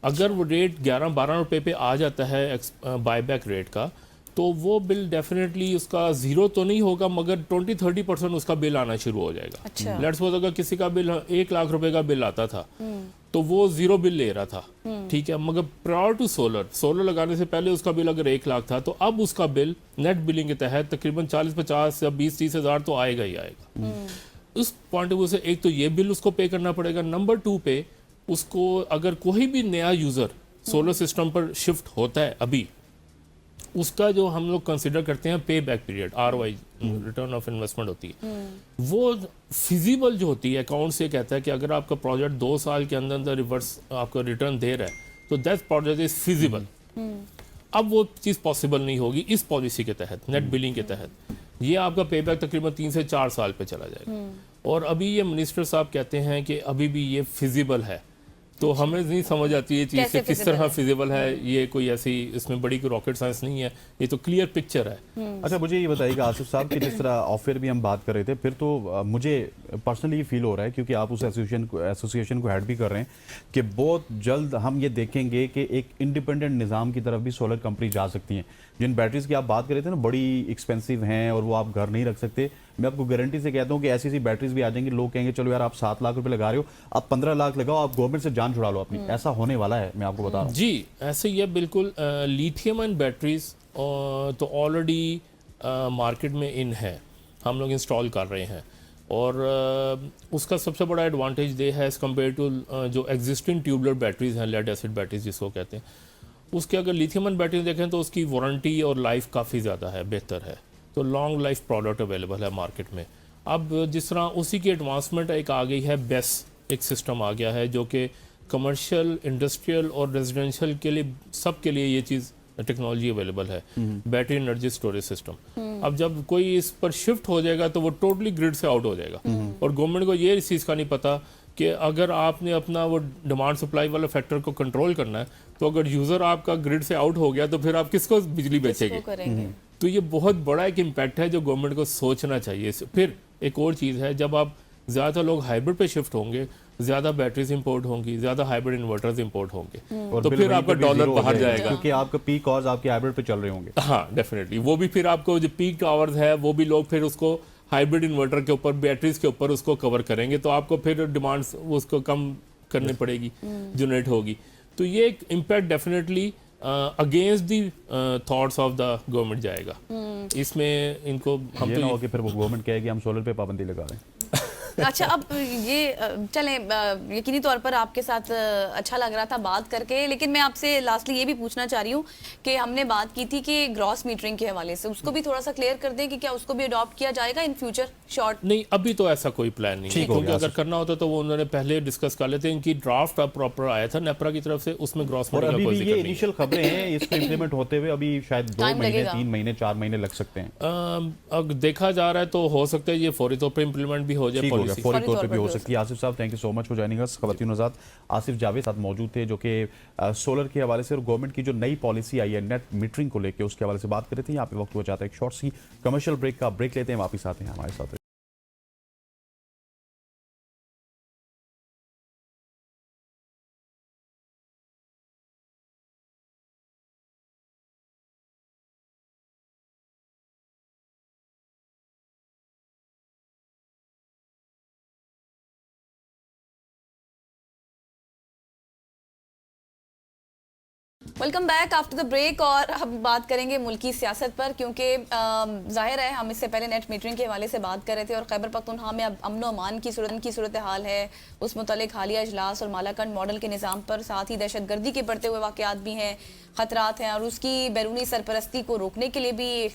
اگر وہ ریٹ 11-12 روپے پہ آ جاتا ہے بائی بیک ریٹ کا، تو وہ بل ڈیفینیٹلی اس کا 0 تو نہیں ہوگا، مگر 20-30% اس کا بل آنا شروع ہو جائے گا. لیٹس سپوز اگر کسی کا بل 1 لاکھ روپے کا بل آتا تھا تو وہ 0 بل لے رہا تھا. ٹھیک ہے، مگر پرائر ٹو سولر لگانے سے پہلے اس کا بل اگر 1 لاکھ تھا تو اب اس کا بل نیٹ بلنگ کے تحت تقریباً 40-50 یا 20-30 ہزار تو آئے گا ہی آئے گا. اس پوائنٹ آف ویو سے ایک تو یہ بل اس کو پے کرنا پڑے گا. نمبر 2 پہ اس کو اگر کوئی بھی نیا یوزر سولر سسٹم پر شفٹ ہوتا ہے، ابھی اس کا جو ہم لوگ کنسیڈر کرتے ہیں pay back period, ROI return of investment ہوتی ہے، وہ فیزیبل جو ہوتی ہے. اکاؤنٹ سے کہتا ہے کہ اگر آپ کا پروجیکٹ 2 سال کے اندر اندر ریورس آپ کو ریٹرن دے رہا ہے تو دیٹ پروجیکٹ از فیزیبل. اب وہ چیز پاسبل نہیں ہوگی اس پالیسی کے تحت، نیٹ بلنگ کے تحت. یہ آپ کا پے بیک تقریباً 3 سے 4 سال پہ چلا جائے گا. اور ابھی یہ منسٹر صاحب کہتے ہیں کہ ابھی بھی یہ فیزیبل ہے. تو ہمیں نہیں سمجھ آتی یہ چیز کہ کیسے کس طرح feasible ہے؟ فیزیبل ہے. یہ کوئی ایسی اس میں بڑی کوئی راکٹ سائنس نہیں ہے, یہ تو کلیئر پکچر ہے. اچھا مجھے یہ بتائیے کہ آصف صاحب کہ جس طرح آفر بھی ہم بات کر رہے تھے, پھر تو مجھے پرسنلی یہ فیل ہو رہا ہے کیونکہ آپ اس ایسوسیشن کو ہیڈ بھی کر رہے ہیں کہ بہت جلد ہم یہ دیکھیں گے کہ ایک انڈیپینڈنٹ نظام کی طرف بھی سولر کمپنی جا سکتی ہیں. جن بیٹریز کی آپ بات کر رہے تھے نا بڑی ایکسپینسو ہیں اور وہ آپ گھر نہیں رکھ سکتے, میں آپ کو گارنٹی سے کہتا ہوں کہ ایسی ایسی بیٹریز بھی آ جائیں گی, لوگ کہیں گے چلو یار آپ 7 لاکھ روپے لگا رہے ہو, آپ 15 لاکھ لگاؤ, آپ گورنمنٹ سے جان چھڑا لو اپنی. ایسا ہونے والا ہے, میں آپ کو بتا رہا ہوں. جی ایسے ہی ہے بالکل. لیتھیم اینڈ بیٹریز تو آلریڈی مارکیٹ میں ان ہے, ہم لوگ انسٹال کر رہے ہیں, اور اس کا سب سے بڑا ایڈوانٹیج یہ ہے ایز کمپیئر ٹو جو ایگزسٹنگ ٹیوبلر بیٹریز ہیں, لیڈ ایسڈ بیٹریز جس کو کہتے ہیں, اس کے اگر لیتھیم اینڈ بیٹری دیکھیں تو اس کی وارنٹی اور لائف کافی زیادہ ہے, بہتر ہے. تو لانگ لائف پروڈکٹ اویلیبل ہے مارکیٹ میں. اب جس طرح اسی کی ایڈوانسمنٹ ایک آ گئی ہے, بیس ایک سسٹم آ گیا ہے جو کہ کمرشل, انڈسٹریل اور ریزیڈینشیل کے لیے سب کے لیے یہ چیز ٹیکنالوجی اویلیبل ہے, بیٹری انرجی اسٹوریج سسٹم. اب جب کوئی اس پر شفٹ ہو جائے گا تو وہ ٹوٹلی گرڈ سے آؤٹ ہو جائے گا, اور گورنمنٹ کو یہ اس چیز کا نہیں پتا کہ اگر آپ نے اپنا وہ ڈیمانڈ سپلائی والا فیکٹر کو کنٹرول کرنا ہے تو اگر یوزر آپ کا گرڈ سے آؤٹ ہو گیا تو پھر آپ کس کو بجلی بیچے گے. تو یہ بہت بڑا ایک امپیکٹ ہے جو گورنمنٹ کو سوچنا چاہیے. پھر ایک اور چیز ہے, جب آپ زیادہ لوگ ہائبرڈ پہ شفٹ ہوں گے, زیادہ بیٹریز امپورٹ ہوں گی, زیادہ ہائبرڈ انورٹرز امپورٹ ہوں گے, تو پھر آپ کا ڈالر باہر جائے گا کیونکہ آپ کا پیک آورز آپ کے ہائبرڈ پہ چل رہے ہوں گے. ہاں ڈیفینیٹلی, وہ بھی پھر آپ کو جو پیک آورز ہے وہ بھی لوگ پھر اس کو ہائبرڈ انورٹر کے اوپر, بیٹریز کے اوپر اس کو کور کریں گے, تو آپ کو پھر ڈیمانڈ اس کو کم کرنی پڑے گی, جنریٹ ہوگی. تو یہ ایک impact definitely against the thoughts of the government جائے گا. اس میں ان کو ہم یہ نہ ہو کہ پھر وہ گورنمنٹ کہے کہ ہم سولر پہ پابندی لگا رہے ہیں. اچھا اب یہ چلیں یقینی طور پر آپ کے ساتھ اچھا لگ رہا تھا بات کر کے, لیکن میں آپ سے لاسٹلی یہ بھی پوچھنا چاہ رہی ہوں کہ ہم نے بات کی تھی کہ گراس میٹرنگ کے حوالے سے, اس کو بھی تھوڑا سا کلیئر کر دیں کہ کیا اس کو بھی اڈاپٹ کیا جائے گا ان فیوچر. شارٹ نہیں, ابھی تو ایسا کوئی پلان نہیں ہے, کیونکہ اگر کرنا ہوتا تو وہ انہوں نے پہلے ڈسکس کر لیتے. ان کی ڈرافٹ اب پراپر آیا تھا نیپرا کی طرف سے, اس میں گراس اور میٹرنگ کا ابھی کوئی بھی ذکر یہ نہیں ہے. انیشل خبریں ہیں, اس کو امپلیمنٹ ہوتے ہوئے ابھی شاید 2 مہینے 3 مہینے 4 مہینے لگ سکتے ہیں. اگر دیکھا جا رہا ہے تو ہو سکتا ہے یہ فوری طور پہ امپلیمنٹ بھی ہو جائے, پالیسی فوری طور پہ بھی ہو سکتی ہے. آصف صاحب thank you so much for joining us. خواتین وزارت آصف جاوید ساتھ موجود تھے جو کہ سولر کے حوالے سے اور گورنمنٹ کی جو نئی پالیسی آئی ہے نیٹ میٹرنگ کو لے کے, اس کے حوالے سے بات کر رہے تھے. یہاں پہ وقت ہو جاتا ہے ایک شارٹ سی کمرشل بریک کا, بریک لیتے ہیں, واپس آتے ہیں ہمارے ساتھ. Welcome back after the break. اور اب بات کریں گے ملکی سیاست پر, کیونکہ ظاہر ہے ہم اس سے پہلے نیٹ میٹرنگ کے حوالے سے بات کر رہے تھے, اور خیبر پختونخوا میں اب امن و امان کی صورتحال ہے, اس متعلق حالیہ اجلاس اور مالاکنڈ ماڈل کے نظام پر, ساتھ ہی دہشت گردی کے بڑھتے ہوئے واقعات بھی ہیں, خطرات ہیں, اور اس کی بیرونی سرپرستی کو روکنے کے لیے بھی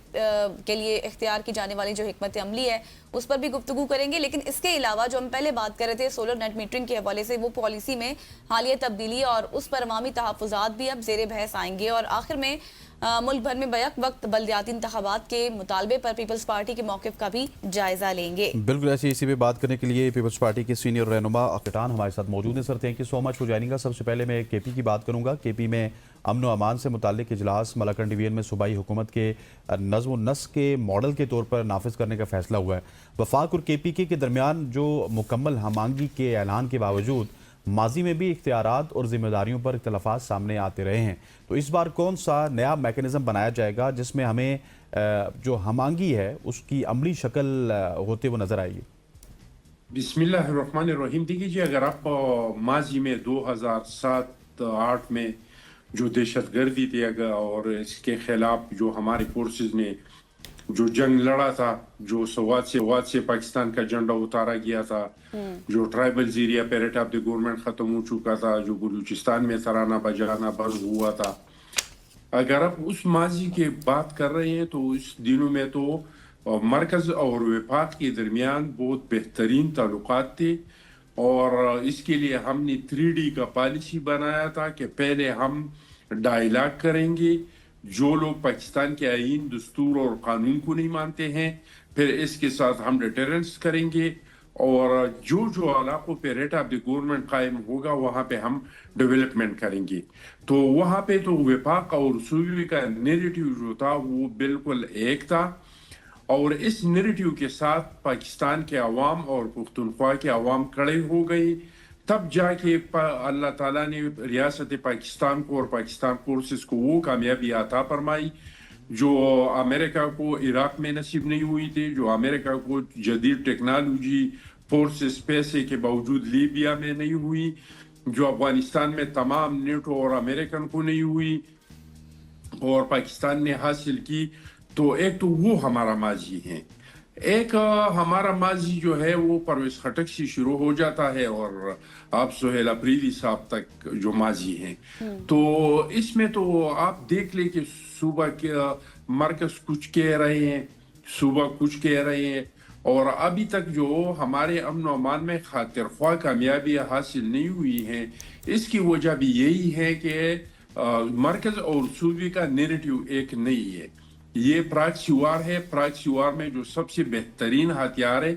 اختیار کی جانے والی جو حکمت عملی ہے اس پر بھی گفتگو کریں گے. لیکن اس کے علاوہ جو ہم پہلے بات کر رہے تھے سولر نیٹ میٹرنگ کے حوالے سے, وہ پالیسی میں حالیہ تبدیلی اور اس پر عوامی تحفظات بھی اب زیر بحث آئیں گے. اور آخر میں ملک بھر میں بیک وقت بلدیاتی انتخابات کے مطالبے پر پیپلز پارٹی کے موقف کا بھی جائزہ لیں گے. بالکل ایسی اسی پہ بات کرنے کے لیے پیپلز پارٹی کے سینئر رہنما اکٹان ہمارے ساتھ موجود ہیں. Sir thank you so much for joining us. سب سے پہلے میں کے پی کی بات کروں گا. کے پی میں امن و امان سے متعلق اجلاس مالاکنڈ ڈویژن میں صوبائی حکومت کے نظم و نسق کے ماڈل کے طور پر نافذ کرنے کا فیصلہ ہوا ہے. وفاق اور کے پی کے درمیان جو مکمل ہم آہنگی کے اعلان کے باوجود ماضی میں بھی اختیارات اور ذمہ داریوں پر اختلافات سامنے آتے رہے ہیں, تو اس بار کون سا نیا میکانزم بنایا جائے گا جس میں ہمیں جو ہم آہنگی ہے اس کی عملی شکل ہوتے ہوئے نظر آئے گی؟ بسم اللہ الرحمن الرحیم. دیکھیے جی, اگر آپ ماضی میں 2007-8 میں جو دہشت گردی تھی اور اس کے خلاف جو ہماری فورسز نے جو جنگ لڑا تھا, جو سوات سے پاکستان کا جھنڈا اتارا گیا تھا, جو tribal area parrot of the government ختم ہو چکا تھا, جو بلوچستان میں ترانہ بجانا بند ہوا تھا, اگر آپ اس ماضی کی بات کر رہے ہیں تو اس دنوں میں تو مرکز اور وفاق کے درمیان بہت بہترین تعلقات تھے. اور اس کے لیے ہم نے 3D کا پالیسی بنایا تھا کہ پہلے ہم ڈائلاگ کریں گے جو لوگ پاکستان کے آئین, دستور اور قانون کو نہیں مانتے ہیں, پھر اس کے ساتھ ہم ڈیٹرنس کریں گے, اور جو علاقوں پہ ریٹ آف دی گورنمنٹ قائم ہوگا وہاں پہ ہم ڈیولپمنٹ کریں گے. تو وہاں پہ تو وفاق اور صوبے کا نیریٹیو جو تھا وہ بالکل ایک تھا, اور اس نیریٹیو کے ساتھ پاکستان کے عوام اور پختونخوا کے عوام کھڑے ہو گئی. تب جا کے اللہ تعالیٰ نے ریاست پاکستان کو اور پاکستان فورسز کو وہ کامیابی عطا فرمائی جو امریکہ کو عراق میں نصیب نہیں ہوئی تھی, جو امریکہ کو جدید ٹیکنالوجی فورسز پیسے کے باوجود لیبیا میں نہیں ہوئی, جو افغانستان میں تمام نیٹو اور امریکن کو نہیں ہوئی اور پاکستان نے حاصل کی. تو ایک تو وہ ہمارا ماضی ہے, ایک ہمارا ماضی جو ہے وہ پرویز خٹک سے شروع ہو جاتا ہے اور آپ سہیل اپریدی صاحب تک جو ماضی ہیں. تو اس میں تو آپ دیکھ لیں کہ صوبہ کے مرکز کچھ کہہ رہے ہیں, صوبہ کچھ کہہ رہے ہیں, اور ابھی تک جو ہمارے امن و امان میں خاطر خواہ کامیابی حاصل نہیں ہوئی ہیں. اس کی وجہ بھی یہی ہے کہ مرکز اور صوبے کا نیریٹیو ایک نہیں ہے. یہ پراکسی وار ہے. پراکسی وار میں جو سب سے بہترین ہتھیار ہے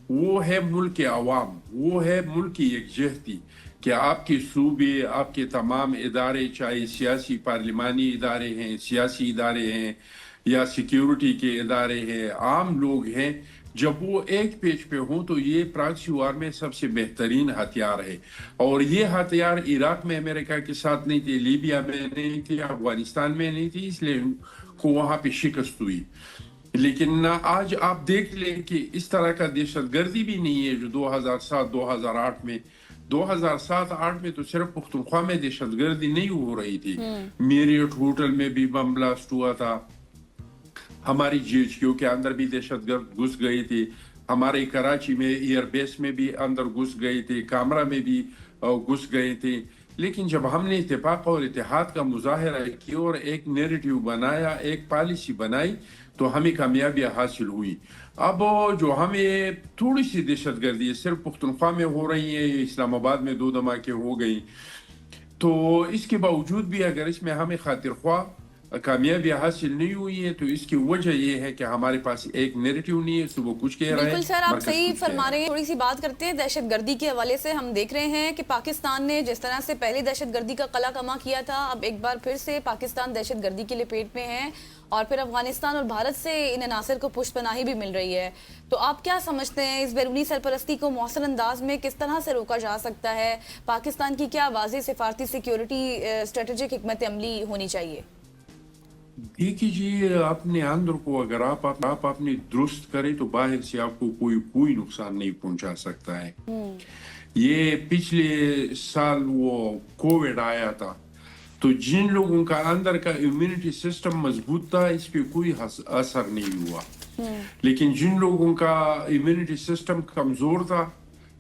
وہ ہے ملک کے عوام, وہ ہے ملک کی یکجہتی, کہ آپ کے صوبے, آپ کے تمام ادارے, چاہے سیاسی پارلیمانی ادارے ہیں, سیاسی ادارے ہیں یا سیکیورٹی کے ادارے ہیں, عام لوگ ہیں, جب وہ ایک پیج پہ ہوں تو یہ پراکسی وار میں سب سے بہترین ہتھیار ہے. اور یہ ہتھیار عراق میں امریکہ کے ساتھ نہیں تھی, لیبیا میں نہیں تھی, افغانستان میں نہیں تھی, اس لیے کو وہاں پہ شکست ہوئی. لیکن آج آپ دیکھ لیں کہ اس طرح کا دہشت گردی بھی نہیں ہے جو 2007-2008 میں. 2007-8 میں تو صرف پختونخوا میں دہشت گردی نہیں ہو رہی تھی, میریٹ ہوٹل میں بھی بم بلاسٹ ہوا تھا, ہماری جی ایچ کیو کے اندر بھی دہشت گرد گھس گئی تھی, ہمارے کراچی میں ایئر بیس میں بھی اندر گھس گئی تھی, کامرا میں بھی گھس گئی تھی. لیکن جب ہم نے اتفاق اور اتحاد کا مظاہرہ کیا اور ایک نیریٹیو بنایا, ایک پالیسی بنائی, تو ہمیں کامیابی حاصل ہوئی. اب جو ہمیں تھوڑی سی دہشت گردی صرف پختونخوا میں ہو رہی ہے, اسلام آباد میں 2 دھماکے ہو گئی, تو اس کے باوجود بھی اگر اس میں ہمیں خاطر خواہ کامیابی حاصل نہیں ہوئی ہے تو اس کی وجہ یہ ہے کہ ہمارے پاس ایک نیریٹیو نہیں ہے. صبح کچھ کہہ رہے ہیں, بالکل سر, آپ صحیح فرما رہے ہیں. تھوڑی سی بات کرتے ہیں دہشت گردی کے حوالے سے. ہم دیکھ رہے ہیں کہ پاکستان نے جس طرح سے پہلے دہشت گردی کا قلعہ کما کیا تھا, اب ایک بار پھر سے پاکستان دہشت گردی کی لپیٹ میں ہے, اور پھر افغانستان اور بھارت سے ان عناصر کو پشت پناہی بھی مل رہی ہے. تو آپ کیا سمجھتے ہیں اس بیرونی سرپرستی کو مؤثر انداز میں کس طرح سے روکا جا سکتا ہے؟ پاکستان کی کیا واضح سفارتی سیکیورٹی اسٹریٹجک حکمت عملی ہونی چاہیے؟ دیکھیے جی, اپنے اندر کو اگر آپ اپنے درست کریں تو باہر سے آپ کو کوئی نقصان نہیں پہنچا سکتا ہے. یہ پچھلے سال وہ کووڈ آیا تھا تو جن لوگوں کا اندر کا امیونٹی سسٹم مضبوط تھا اس پہ کوئی اثر نہیں ہوا, لیکن جن لوگوں کا امیونٹی سسٹم کمزور تھا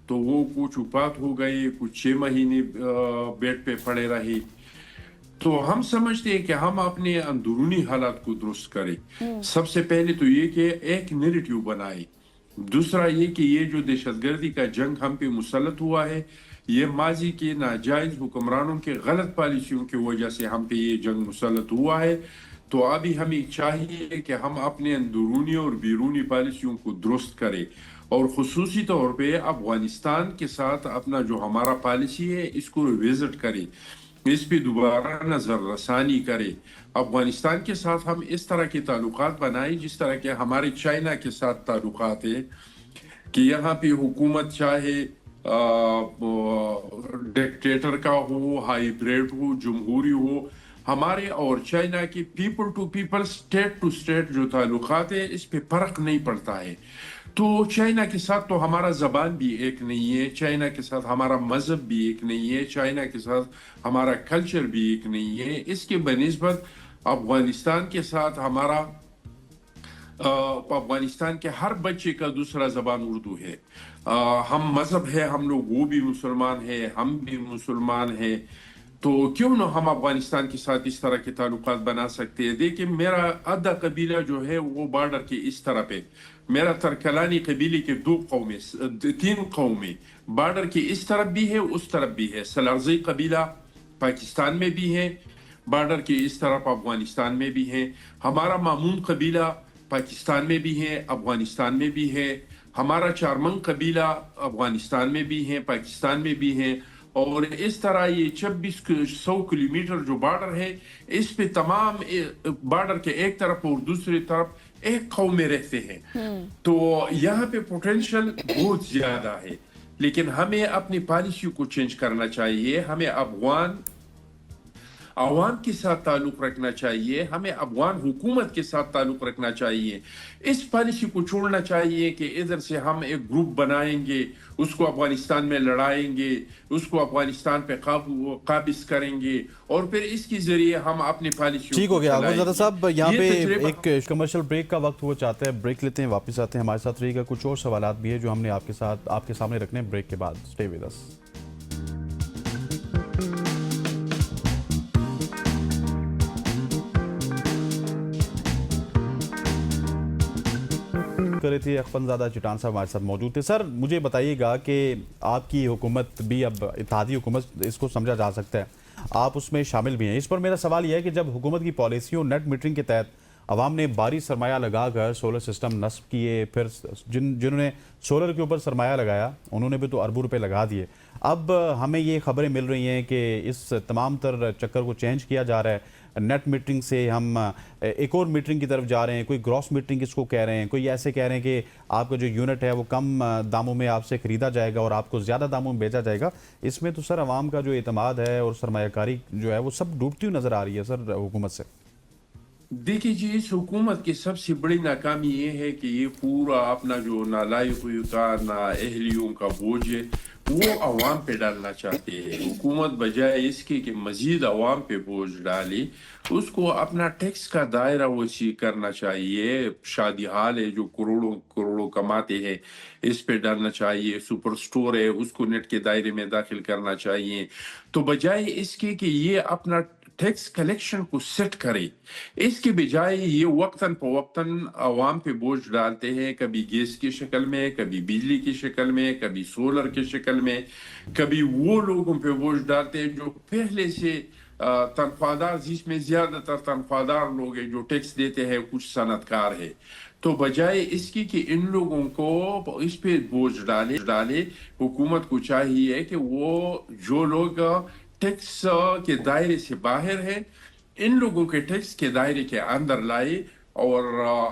تو وہ کچھ وفات ہو گئے, کچھ 6 مہینے بیڈ پہ پڑے رہے. تو ہم سمجھتے ہیں کہ ہم اپنے اندرونی حالات کو درست کریں. سب سے پہلے تو یہ کہ ایک نیریٹیو بنائے, دوسرا یہ کہ یہ جو دہشت گردی کا جنگ ہم پہ مسلط ہوا ہے یہ ماضی کے ناجائز حکمرانوں کے غلط پالیسیوں کی وجہ سے ہم پہ یہ جنگ مسلط ہوا ہے. تو ابھی ہمیں چاہیے کہ ہم اپنے اندرونی اور بیرونی پالیسیوں کو درست کریں, اور خصوصی طور پہ افغانستان کے ساتھ اپنا جو ہمارا پالیسی ہے اس کو ریوزٹ کریں, اس پہ دوبارہ نظر رسانی کرے. افغانستان کے ساتھ ہم اس طرح کے تعلقات بنائیں جس طرح کے ہمارے چائنا کے ساتھ تعلقات ہیں, کہ یہاں پہ حکومت چاہے ڈکٹیٹر کا ہو, ہائیبریڈ ہو, جمہوری ہو, ہمارے اور چائنا کی people to people, state to state جو تعلقات ہیں اس پہ فرق نہیں پڑتا ہے. تو چائنا کے ساتھ تو ہمارا زبان بھی ایک نہیں ہے, چائنا کے ساتھ ہمارا مذہب بھی ایک نہیں ہے, چائنا کے ساتھ ہمارا کلچر بھی ایک نہیں ہے. اس کے بنسبت افغانستان کے ساتھ ہمارا افغانستان کے ہر بچے کا دوسرا زبان اردو ہے. ہم مذہب ہے, ہم لوگ وہ بھی مسلمان ہیں, ہم بھی مسلمان ہیں, تو کیوں نہ ہم افغانستان کے ساتھ اس طرح کے تعلقات بنا سکتے ہیں. دیکھیں میرا آدھا قبیلہ جو ہے وہ بارڈر کے اس طرف ہے, میرا ترکلانی قبیلے کے 3 قومیں بارڈر کے اس طرف بھی ہے اس طرف بھی ہے. سلارزی قبیلہ پاکستان میں بھی ہے, بارڈر کے اس طرف افغانستان میں بھی ہے. ہمارا مامون قبیلہ پاکستان میں بھی ہے, افغانستان میں بھی ہے. ہمارا چارمنگ قبیلہ افغانستان میں بھی ہیں، پاکستان میں بھی ہیں، اور اس طرح یہ 2600 کلومیٹر جو بارڈر ہے، اس پہ تمام بارڈر کے ایک طرف اور دوسری طرف ایک قوم میں رہتے ہیں، تو یہاں پہ پوٹینشل بہت زیادہ ہے، لیکن ہمیں اپنی پالیسی کو چینج کرنا چاہیے، ہمیں افغان عوام کے ساتھ تعلق رکھنا چاہیے، ہمیں افغان حکومت کے ساتھ تعلق رکھنا چاہیے، اس پالیسی کو چھوڑنا چاہیے کہ ادھر سے ہم ایک گروپ بنائیں گے، اس کو افغانستان میں لڑائیں گے، اس کو افغانستان پہ قابض کریں گے، اور پھر اس کے ذریعے ہم اپنی پالیسی ٹھیک ہو گیا گلزادہ صاحب، یہاں پہ تجربہ ایک کمرشل بریک کا وقت ہوا چاہتا ہے، بریک لیتے ہیں، واپس آتے ہیں، ہمارے ساتھ رہیے گا، کچھ اور سوالات بھی ہیں جو ہم نے آپ کے سامنے رکھنے ہیں بریک کے بعد. Stay with us. کر رہے تھے اخوان زادہ چٹان صاحب ہمارے ساتھ موجود تھے. سر مجھے بتائیے گا کہ آپ کی حکومت بھی اب اتحادی حکومت اس کو سمجھا جا سکتا ہے، آپ اس میں شامل بھی ہیں، اس پر میرا سوال یہ ہے کہ جب حکومت کی پالیسیوں نیٹ میٹرنگ کے تحت عوام نے بھاری سرمایہ لگا کر سولر سسٹم نصب کیے، پھر جنہوں نے سولر کے اوپر سرمایہ لگایا انہوں نے بھی تو اربوں روپے لگا دیے، اب ہمیں یہ خبریں مل رہی ہیں کہ اس تمام تر چکر کو چینج کیا جا رہا ہے، نیٹ میٹرنگ سے ہم ایک اور میٹرنگ کی طرف جا رہے ہیں، کوئی گراس میٹرنگ اس کو کہہ رہے ہیں، کوئی ایسے کہہ رہے ہیں کہ آپ کا جو یونٹ ہے وہ کم داموں میں آپ سے خریدا جائے گا اور آپ کو زیادہ داموں میں بیچا جائے گا. اس میں تو سر عوام کا جو اعتماد ہے اور سرمایہ کاری جو ہے وہ سب ڈوبتی ہوئی نظر آ رہی ہے سر حکومت سے. دیکھیے جی، اس حکومت کی سب سے بڑی ناکامی یہ ہے کہ یہ پورا اپنا جو نالائقوں کا نااہلیوں کا بوجھ ہے وہ عوام پہ ڈالنا چاہتے ہیں. حکومت بجائے اس کے کہ مزید عوام پہ بوجھ ڈالے، اس کو اپنا ٹیکس کا دائرہ وسیع کرنا چاہیے. شادی حال ہے جو کروڑوں کروڑوں کماتے ہیں، اس پہ ڈالنا چاہیے. سپر سٹور ہے اس کو نیٹ کے دائرے میں داخل کرنا چاہیے. تو بجائے اس کے کہ یہ اپنا ٹیکس کلیکشن کو سیٹ کرے، اس کے بجائے یہ وقتاً فوقتاً عوام پہ بوجھ ڈالتے ہیں، کبھی گیس کی شکل میں، کبھی بجلی کی شکل میں، کبھی سولر کی شکل میں، کبھی وہ لوگوں پہ بوجھ ڈالتے ہیں جو پہلے سے تنخواہ دار، جس میں زیادہ تر تنخواہ دار لوگ ہیں جو ٹیکس دیتے ہیں، کچھ صنعت کار ہے. تو بجائے اس کی کہ ان لوگوں کو اس پہ بوجھ ڈالے، حکومت کو چاہیے کہ وہ جو لوگ ٹیکس کے دائرے سے باہر ہیں ان لوگوں کے ٹیکس کے دائرے کے اندر لائے اور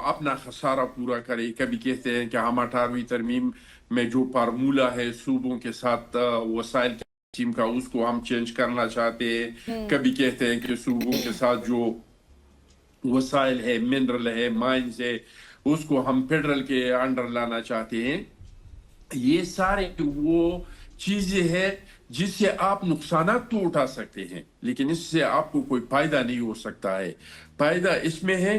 اپنا خسارہ پورا کرے. کبھی کہتے ہیں کہ ہم 18ویں ترمیم میں جو فارمولہ ہے صوبوں کے ساتھ وسائل تقسیم کا اس کو ہم چینج کرنا چاہتے ہیں، کبھی کہتے ہیں کہ صوبوں کے ساتھ جو وسائل ہے، منرل ہے، مائنز ہے، اس کو ہم فیڈرل کے انڈر لانا چاہتے ہیں. یہ سارے وہ چیزیں ہیں جس سے آپ نقصانات تو اٹھا سکتے ہیں لیکن اس سے آپ کو کوئی فائدہ نہیں ہو سکتا ہے. فائدہ اس میں ہے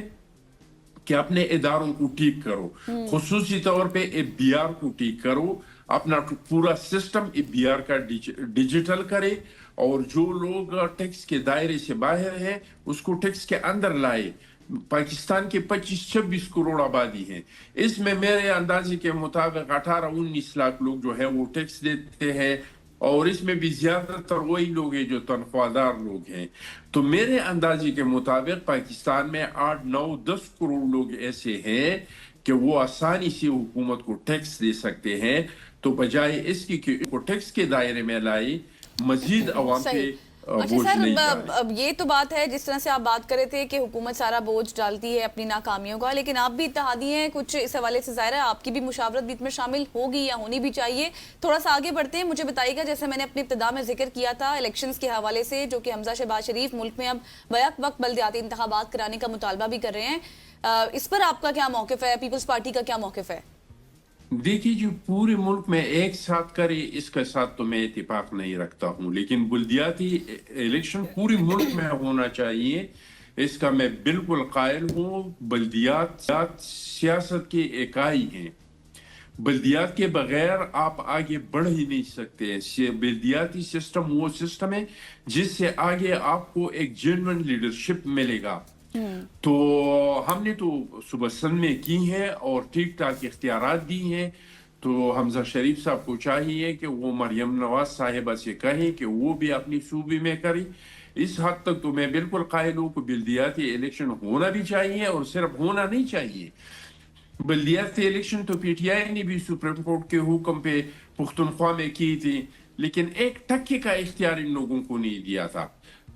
کہ اپنے اداروں کو ٹھیک کرو، خصوصی طور پہ FBR کو ٹھیک کرو، اپنا پورا سسٹم FBR کا ڈیجیٹل کرے، اور جو لوگ ٹیکس کے دائرے سے باہر ہیں اس کو ٹیکس کے اندر لائے. پاکستان کے 25-26 کروڑ آبادی ہیں، اس میں میرے اندازے کے مطابق 18-19 لاکھ لوگ جو ہے وہ ٹیکس دیتے ہیں، اور اس میں بھی زیادہ تر وہی لوگ ہیں جو تنخواہ دار لوگ ہیں. تو میرے اندازے کے مطابق پاکستان میں 8-9-10 کروڑ لوگ ایسے ہیں کہ وہ آسانی سے حکومت کو ٹیکس دے سکتے ہیں. تو بجائے اس کی کہ وہ ٹیکس کے دائرے میں لائے، مزید عوام پہ اچھا سر، اب یہ تو بات ہے جس طرح سے آپ بات کر رہے تھے کہ حکومت سارا بوجھ ڈالتی ہے اپنی ناکامیوں کا، لیکن آپ بھی اتحادی ہیں، کچھ اس حوالے سے ظاہر ہے آپ کی بھی مشاورت بھی میں شامل ہوگی یا ہونی بھی چاہیے. تھوڑا سا آگے بڑھتے ہیں، مجھے بتائیے گا جیسے میں نے اپنی ابتدا میں ذکر کیا تھا الیکشنز کے حوالے سے، جو کہ حمزہ شہباز شریف ملک میں اب بیک وقت بلدیاتی انتخابات کرانے کا مطالبہ بھی کر رہے ہیں، اس پر آپ کا کیا موقف ہے، پیپلز پارٹی کا کیا موقف ہے؟ دیکھیے جو پورے ملک میں ایک ساتھ کرے اس کے ساتھ تو میں اتفاق نہیں رکھتا ہوں، لیکن بلدیاتی الیکشن پورے ملک میں ہونا چاہیے، اس کا میں بالکل قائل ہوں. بلدیات سیاست کی اکائی ہیں، بلدیات کے بغیر آپ آگے بڑھ ہی نہیں سکتے. بلدیاتی سسٹم وہ سسٹم ہے جس سے آگے آپ کو ایک جینوئن لیڈرشپ ملے گا. تو ہم نے تو صبح سن میں کی ہیں اور ٹھیک ٹھاک اختیارات دی ہیں. تو حمزہ شریف صاحب کو چاہیے کہ وہ مریم نواز صاحبہ سے کہیں کہ وہ بھی اپنی صوبے میں کریں. اس حد تک تو میں بالکل قائل ہوں کہ بلدیاتی الیکشن ہونا بھی چاہیے، اور صرف ہونا نہیں چاہیے बल्दियाती इलेक्शन तो पीटीआई ने भी सुप्रीम कोर्ट के हुक्म पे पुख्तनख्वा में की थी, लेकिन 1% का इख्तियार इन लोगों को नहीं दिया था।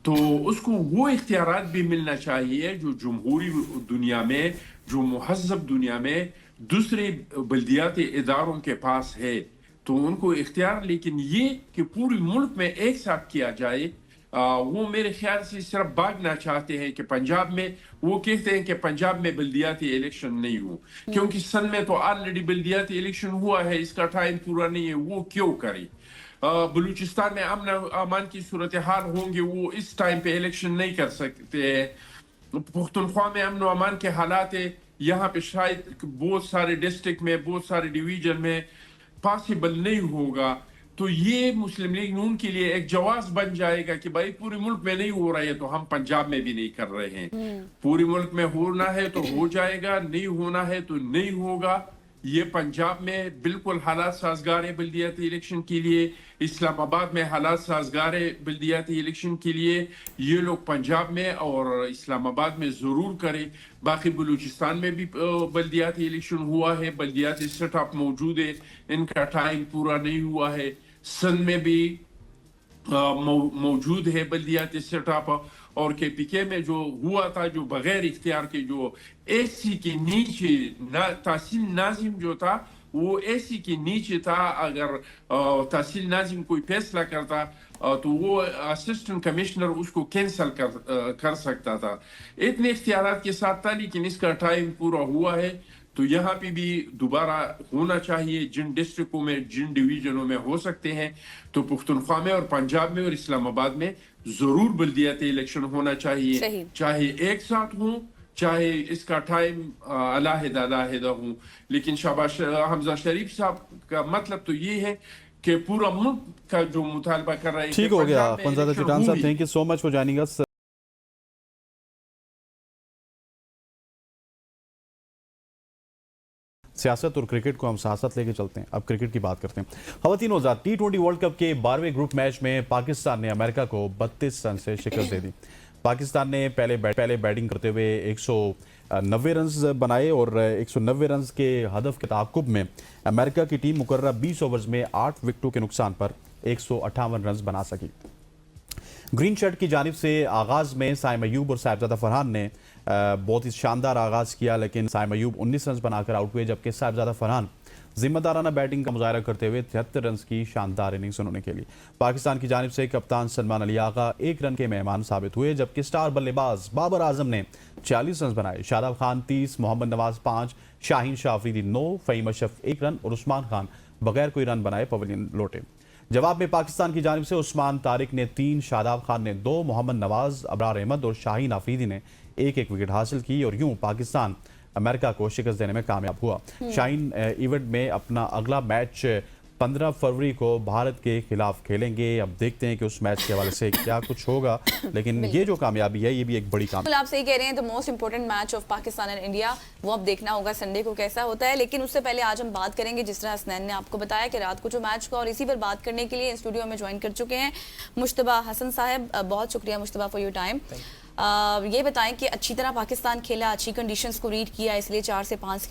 तो उसको वो इख्तियारात भी मिलना चाहिए जो जमहूरी दुनिया में, जो मुहज़्ज़ब दुनिया में दूसरे बल्दियाती इदारों के पास है, तो उनको इख्तियार। लेकिन ये कि पूरे मुल्क में एक साथ किया जाए, वो मेरे ख्याल से सिर्फ भागना चाहते हैं कि पंजाब में, वो कहते हैं कि पंजाब में बल्दियाती इलेक्शन नहीं हो, क्योंकि सन में तो ऑलरेडी बल्दियाती इलेक्शन हुआ है, इसका टाइम पूरा नहीं है, वो क्यों करे। बलूचिस्तान में अमन अमान की सूरत हाल होंगे, वो इस टाइम पे इलेक्शन नहीं कर सकते हैं। पुख्तनख्वा में अमन अमान के हालात है, यहाँ पे शायद बहुत सारे डिस्ट्रिक्ट में, बहुत सारे डिवीजन में पॉसिबल नहीं होगा। तो ये मुस्लिम लीग नून के लिए एक जवाब बन जाएगा कि भाई पूरे मुल्क में नहीं हो रहा है तो हम पंजाब में भी नहीं कर रहे हैं। पूरे मुल्क में होना है तो हो जाएगा, नहीं होना है तो नहीं होगा। ये पंजाब में बिल्कुल हालात साजगार है बल्दियाती इलेक्शन के लिए, इस्लामाबाद में हालात साजगार है बल्दियाती इलेक्शन के लिए। ये लोग पंजाब में और इस्लामाबाद में ज़रूर करें। बाकी बलूचिस्तान में भी बल्दियाती इलेक्शन हुआ है, बल्दियाती सेटअप मौजूद है, इनका टाइम पूरा नहीं हुआ है। सन में भी मौजूद है बल्दियाती सेटअप। और केपीके में जो हुआ था, जो बगैर इख्तियार के, जो एसी के नीचे तहसील नाजिम जो था वो एसी के नीचे था। अगर तहसील नाजिम कोई फैसला करता तो वो असिस्टेंट कमिश्नर उसको कैंसिल कर सकता था। इतने इख्तियारात के साथ था, लेकिन इसका टाइम पूरा हुआ है। तो यहाँ पे भी दोबारा होना चाहिए, जिन डिस्ट्रिक्टों में, जिन डिवीजनों में हो सकते हैं। तो पुख्तनख्वा में और पंजाब में और इस्लामाबाद में जरूर बल्दियाती इलेक्शन होना चाहिए, चाहे एक साथ हो, चाहे इसका टाइम अलग-अलग हो। लेकिन शाबाश हमजा शरीफ साहब का मतलब तो ये है कि पूरा मुल्क का जो मुतालबा कर रहे हैं। ठीक हो गया खंजादा चिटान साहब, thank you so much for joining अस। सियासत और क्रिकेट को हम साथ साथ लेके चलते हैं। अब क्रिकेट की बात करते हैं। खवातीन हज़रात, T20 वर्ल्ड कप के 12वें ग्रुप मैच में पाकिस्तान ने अमेरिका को 32 रन से शिकस्त दे दी। पाकिस्तान ने पहले बैटिंग करते हुए 190 रन बनाए और 190 रन के हदफ के ताक़ुब में अमेरिका की टीम मुकर्रर 20 ओवर्स में 8 विकेटों के नुकसान पर 158 रन बना सकी। ग्रीन शर्ट की जानिब से आगाज़ में साइम अयूब और साहिबजादा फरहान ने बहुत ही शानदार आगाज़ किया, लेकिन साइम अयूब 19 रन बनाकर आउट हुए, जबकि साहिबजादा फरहान जिम्मेदाराना बैटिंग का मुजाहरा करते हुए 73 रन की शानदार इनिंग्स उन्होंने खेली। पाकिस्तान की जानिब से कप्तान सलमान अली आगा 1 रन के मेहमान साबित हुए, जबकि स्टार बल्लेबाज बाबर आजम ने 40 रन बनाए। शादाब खान 30, मोहम्मद नवाज 5, शाहीन शाह अफरीदी 9, फ़हीम अशरफ 1 रन और उस्मान खान बगैर कोई रन बनाए पवेलियन लौटे। जवाब में पाकिस्तान की जानिब से उस्मान तारिक ने 3, शादाब खान ने 2, मोहम्मद नवाज, अबरार अहमद और शाहीन अफरीदी ने 1-1 विकेट हासिल की और यूं पाकिस्तान अमेरिका को शिकस्त देने में कामयाब हुआ। शाहीन इवेंट में अपना अगला मैच 15 फरवरी को भारत के खिलाफ खेलेंगे। अब देखते हैं कि उस मैच के हवाले से क्या कुछ होगा, लेकिन ये जो कामयाबी है ये भी एक बड़ी कामयाबी। आप सही कह रहे हैं, the most important match of Pakistan and India, वो अब देखना होगा संडे को कैसा होता है। लेकिन उससे पहले आज हम बात करेंगे, जिस तरह हसनैन ने आपको बताया कि रात को जो मैच का, और इसी पर बात करने के लिए स्टूडियो में ज्वाइन कर चुके हैं मुश्तबा हसन साहब। बहुत शुक्रिया मुश्तबा फॉर योर टाइम। ये बताएं कि अच्छी तरह पाकिस्तान खेला, अच्छी कंडीशंस को रीड किया, इसलिए 4 से 5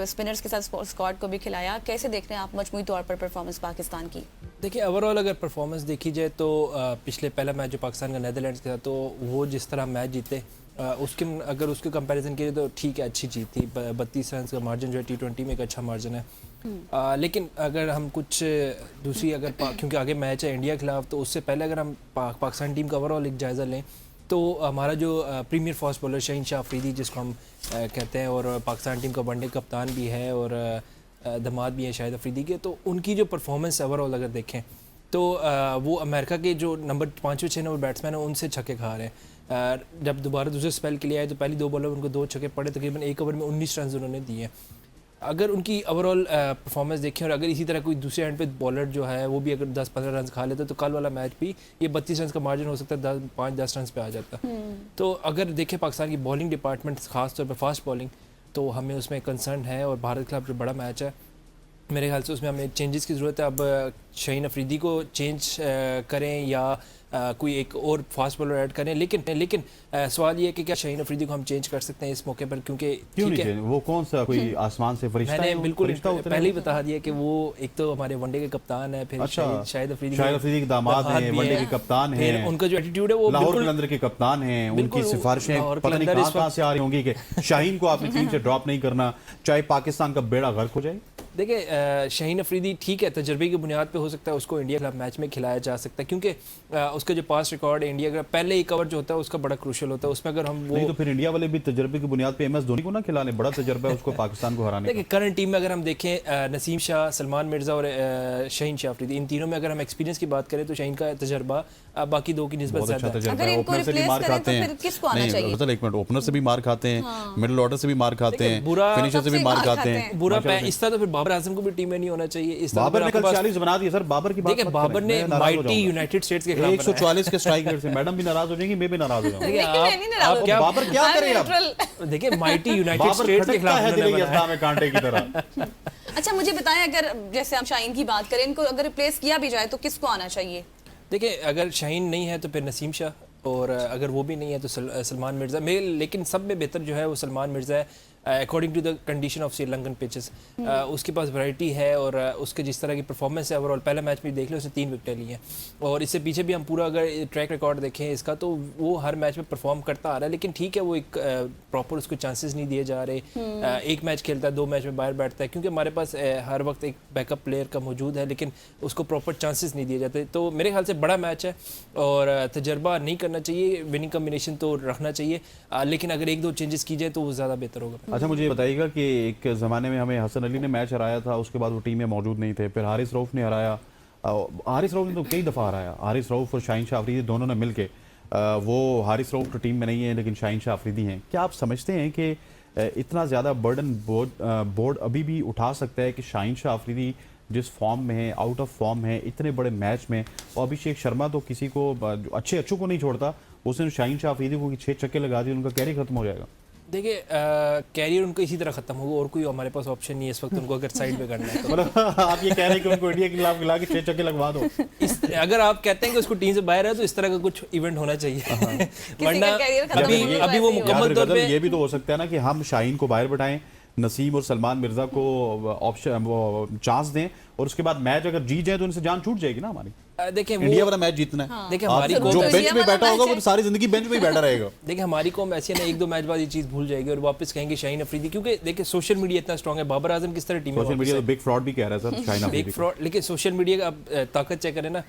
स्पिनर्स के साथ स्क्वाड को भी खिलाया। कैसे देख रहे हैं आप मजमूई तौर पर परफॉर्मेंस पाकिस्तान की? देखिए, ओवरऑल अगर परफॉर्मेंस देखी जाए तो पिछले पहला मैच जो पाकिस्तान का नेदरलैंड्स के था, तो वो जिस तरह मैच जीते अगर उसके कंपैरिजन किए तो ठीक है, अच्छी जीत थी। 32 रन का मार्जिन जो है T20 में एक अच्छा मार्जिन है। लेकिन अगर हम कुछ दूसरी क्योंकि आगे मैच है इंडिया के खिलाफ, तो उससे पहले अगर हम पाकिस्तान टीम का ओवरऑल एक जायज़ा लें तो हमारा जो premier fast bowler Shaheen Shah Afridi, जिसको हम कहते हैं, और पाकिस्तान टीम का वनडे कप्तान भी है और दमाद भी है शाहिद अफरीदी के, तो उनकी जो परफॉर्मेंस ओवरऑल अगर देखें तो वो अमेरिका के जो नंबर 5-6 नंबर बैट्समैन हैं उनसे छक्के खा रहे हैं। जब दोबारा दूसरे स्पेल के लिए आए तो पहली 2 बॉलर उनको 2 छक्के पड़े, तकरीबन 1 ओवर में 19 रन उन्होंने दिए। अगर उनकी ओवरऑल परफॉर्मेंस देखें और अगर इसी तरह कोई दूसरे एंड पे बॉलर जो है वो भी अगर 10-15 रन खा लेता तो कल वाला मैच भी ये 32 रन का मार्जिन हो सकता है 5-10 रन पे आ जाता। तो अगर देखें पाकिस्तान की बॉलिंग डिपार्टमेंट, खास तौर पे फास्ट बॉलिंग, तो हमें उसमें कंसर्न है। और भारत के खिलाफ जो बड़ा मैच है मेरे ख्याल से उसमें हमें चेंजेस की ज़रूरत है. अब शाहीन अफरीदी को चेंज करें या कोई एक और फास्ट बॉलर ऐड करें, लेकिन सवाल ये है कि क्या शाहीन अफरीदी को हम चेंज कर सकते हैं इस मौके पर, क्योंकि क्यों नहीं change? वो कौन सा कोई आसमान से फरिश्ता है? मैंने वो बिल्कुल फरिश्ता उतरे पहले ही बता दिया कि वो एक तो हमारे वनडे के कप्तान है, फिर अच्छा, शाहिद अफरीदी के दामाद हैं, वनडे के कप्तान फिर हैं, उनका जो एटीट्यूड है वो लाहौर बिल्कुल कलंदर के कप्तान हैं, उनकी बिल्कुल सिफारिशें लाहौर पता नहीं कलंदर इस कहां से आ रही होंगी कि शाहीन को आपने टीम से ड्रॉप नहीं करना, चाहे पाकिस्तान का बेड़ा गर्क हो जाए. देखिए शाहीन अफरीदी ठीक है, तजर्बे की बुनियाद पे हो सकता है उसको इंडिया के खिलाफ मैच में खिलाया जा सकता है, क्योंकि उसका जो पास रिकॉर्ड है इंडिया का पहले ही कवर जो होता है उसका बड़ा क्रूशियल होता है. उसमें अगर हम नहीं वो तो फिर इंडिया वाले भी तजर्बे की बुनियाद पे एमएस धोनी को ना खिलाने, बड़ा तजर्बा है उसको पाकिस्तान को हराने देखिए करंट टीम में अगर हम देखें नसीम शाह, सलमान मिर्ज़ा और शाहीन शाह अफरीदी, इन तीनों में अगर हम एक्सपीरियंस की बात करें तो शाहीन का तजर्बा बाकी दो की निस्बत बहुत अच्छा ज़्यादा है. तजर्बा अगर है. इनको ओपनर से भी replace मार करें खाते तो हैं, फिर किसको आना नहीं चाहिए? मतलब एक मिनट, ओपनर से भी मार खाते हैं, मिडिल ऑर्डर से भी मार खाते देखिए, हैं, बुरा फिनिशर से भी सबसे मार मार खाते खाते हैं. हैं. बुरा माशाल्लाह से. इस तरह तो फिर बाबर आजम को भी टीम में नहीं होना चाहिए. इस तरह बाबर फिर ने आपके कल पास 40 बना दिया सर. बाबर की बात देखिए मत बाबर करें, ने मैं नाराज हो माइटी जाऊंगा. यूनाइटेड स्टेट्स के खिलाफ 144 के स्ट्राइक रेट से मैडम भी नाराज हो जाएंगी, मैं भी नाराज हो जाऊंगा. देखिए लेकिन मैं नहीं नाराज आप होती. क्या बाबर क्या I'm करे अब? neutral. देखिए माइटी यूनाइटेड बाबर स्टेट्स के खटकता खिलाफ है उन्होंने दिल्ली बनाया. में कांटे की तरह. अच्छा मुझे बताएं, अगर जैसे हम शाहीन की बात करें, इनको अगर रिप्लेस किया भी जाए तो किसको आना चाहिए? देखिए अगर शाहीन नहीं है तो फिर नसीम शाह, और अगर वो भी नहीं है तो सलमान मिर्ज़ा. लेकिन सब में बेहतर जो है वो सलमान मिर्ज़ा है according to the condition of Sri Lankan pitches. उसके पास वैरायटी है और उसके जिस तरह की परफॉर्मेंस है ओवरऑल, पहला मैच में देख लो उसने 3 विकेटें ली हैं, और इससे पीछे भी हम पूरा अगर ट्रैक रिकॉर्ड देखें इसका तो वो हर मैच में परफॉर्म करता आ रहा है. लेकिन ठीक है वो एक प्रॉपर उसको चांसेस नहीं दिए जा रहे. एक मैच खेलता है, 2 मैच में बाहर बैठता है, क्योंकि हमारे पास हर वक्त एक बैकअप प्लेयर का मौजूद है, लेकिन उसको प्रॉपर चांसेस नहीं दिए जाते. तो मेरे ख्याल से बड़ा मैच है और तजर्बा नहीं करना चाहिए, विनिंग कम्बिनेशन तो रखना चाहिए, लेकिन अगर 1-2 चेंजेस की जाए तो वो ज़्यादा बेहतर होगा. अच्छा मुझे बताइएगा कि एक ज़माने में हमें हसन अली ने मैच हराया था, उसके बाद वो टीम में मौजूद नहीं थे, फिर हारिस रऊफ ने हराया. हारिस रऊफ ने तो कई दफ़ा हराया. हारिस रऊफ और शाहीन शाह अफरीदी दोनों ने मिलके, वो हारिस रऊफ तो टीम में नहीं है लेकिन शाहीन शाह अफरीदी हैं. क्या आप समझते हैं कि इतना ज़्यादा बर्डन बोर्ड अभी भी उठा सकता है कि शाहीन शाह अफरीदी जिस फॉर्म में है, आउट ऑफ फॉर्म है इतने बड़े मैच में, और अभिषेक शर्मा तो किसी को अच्छों को नहीं छोड़ता, उसने शाहीन शाह अफरीदी को 6 छक्के लगा दिए, उनका कैरियर खत्म हो जाएगा. देखिए कैरियर उनको इसी तरह खत्म होगा, और कोई हमारे पास ऑप्शन नहीं है इस वक्त उनको अगर साइड पे करना है तो. मतलब आप ये कह रहे हैं कि उनको इंडिया के खिलाफ खिला के 6 छक्के लगवा दो. अगर आप कहते हैं कि उसको टीम से बाहर है तो इस तरह का कुछ इवेंट होना चाहिए. वरना career खत्म अभी होगा, अभी वो वैसे ही मुकम्मल यार तौर गदर, पे ये भी तो हो सकता है ना कि हम शाहीन को बाहर बैठाएं, नसीम और सलमान मिर्जा को ऑप्शन वो चांस दें, और उसके बाद मैच अगर जीत जाए तो उनसे जान छूट जाएगी ना हमारी. देखिए इंडिया वो वाला मैच जीतना है. देखिए आप हमारी जो कौम तो बेंच इंडिया पे वाला बैठा होगा मैच वो है. सारी जिंदगी बेंच पे ही बैठा रहेगा. देखिए हमारी कौम ऐसी है ना, 1-2 मैच बाद ये चीज़ भूल जाएगी और वापस कहेंगे शाहीन अफरीदी, क्योंकि देखिए सोशल मीडिया इतना स्ट्रांग है. बाबर आजम किस तरह टीम में सोशल मीडिया तो बिग फ्रॉड भी कह रहा है सर शाहीन बिग अफरीदी को. फ्रॉड, लेकिन सोशल मीडिया का आप ताकत चेक करें ना.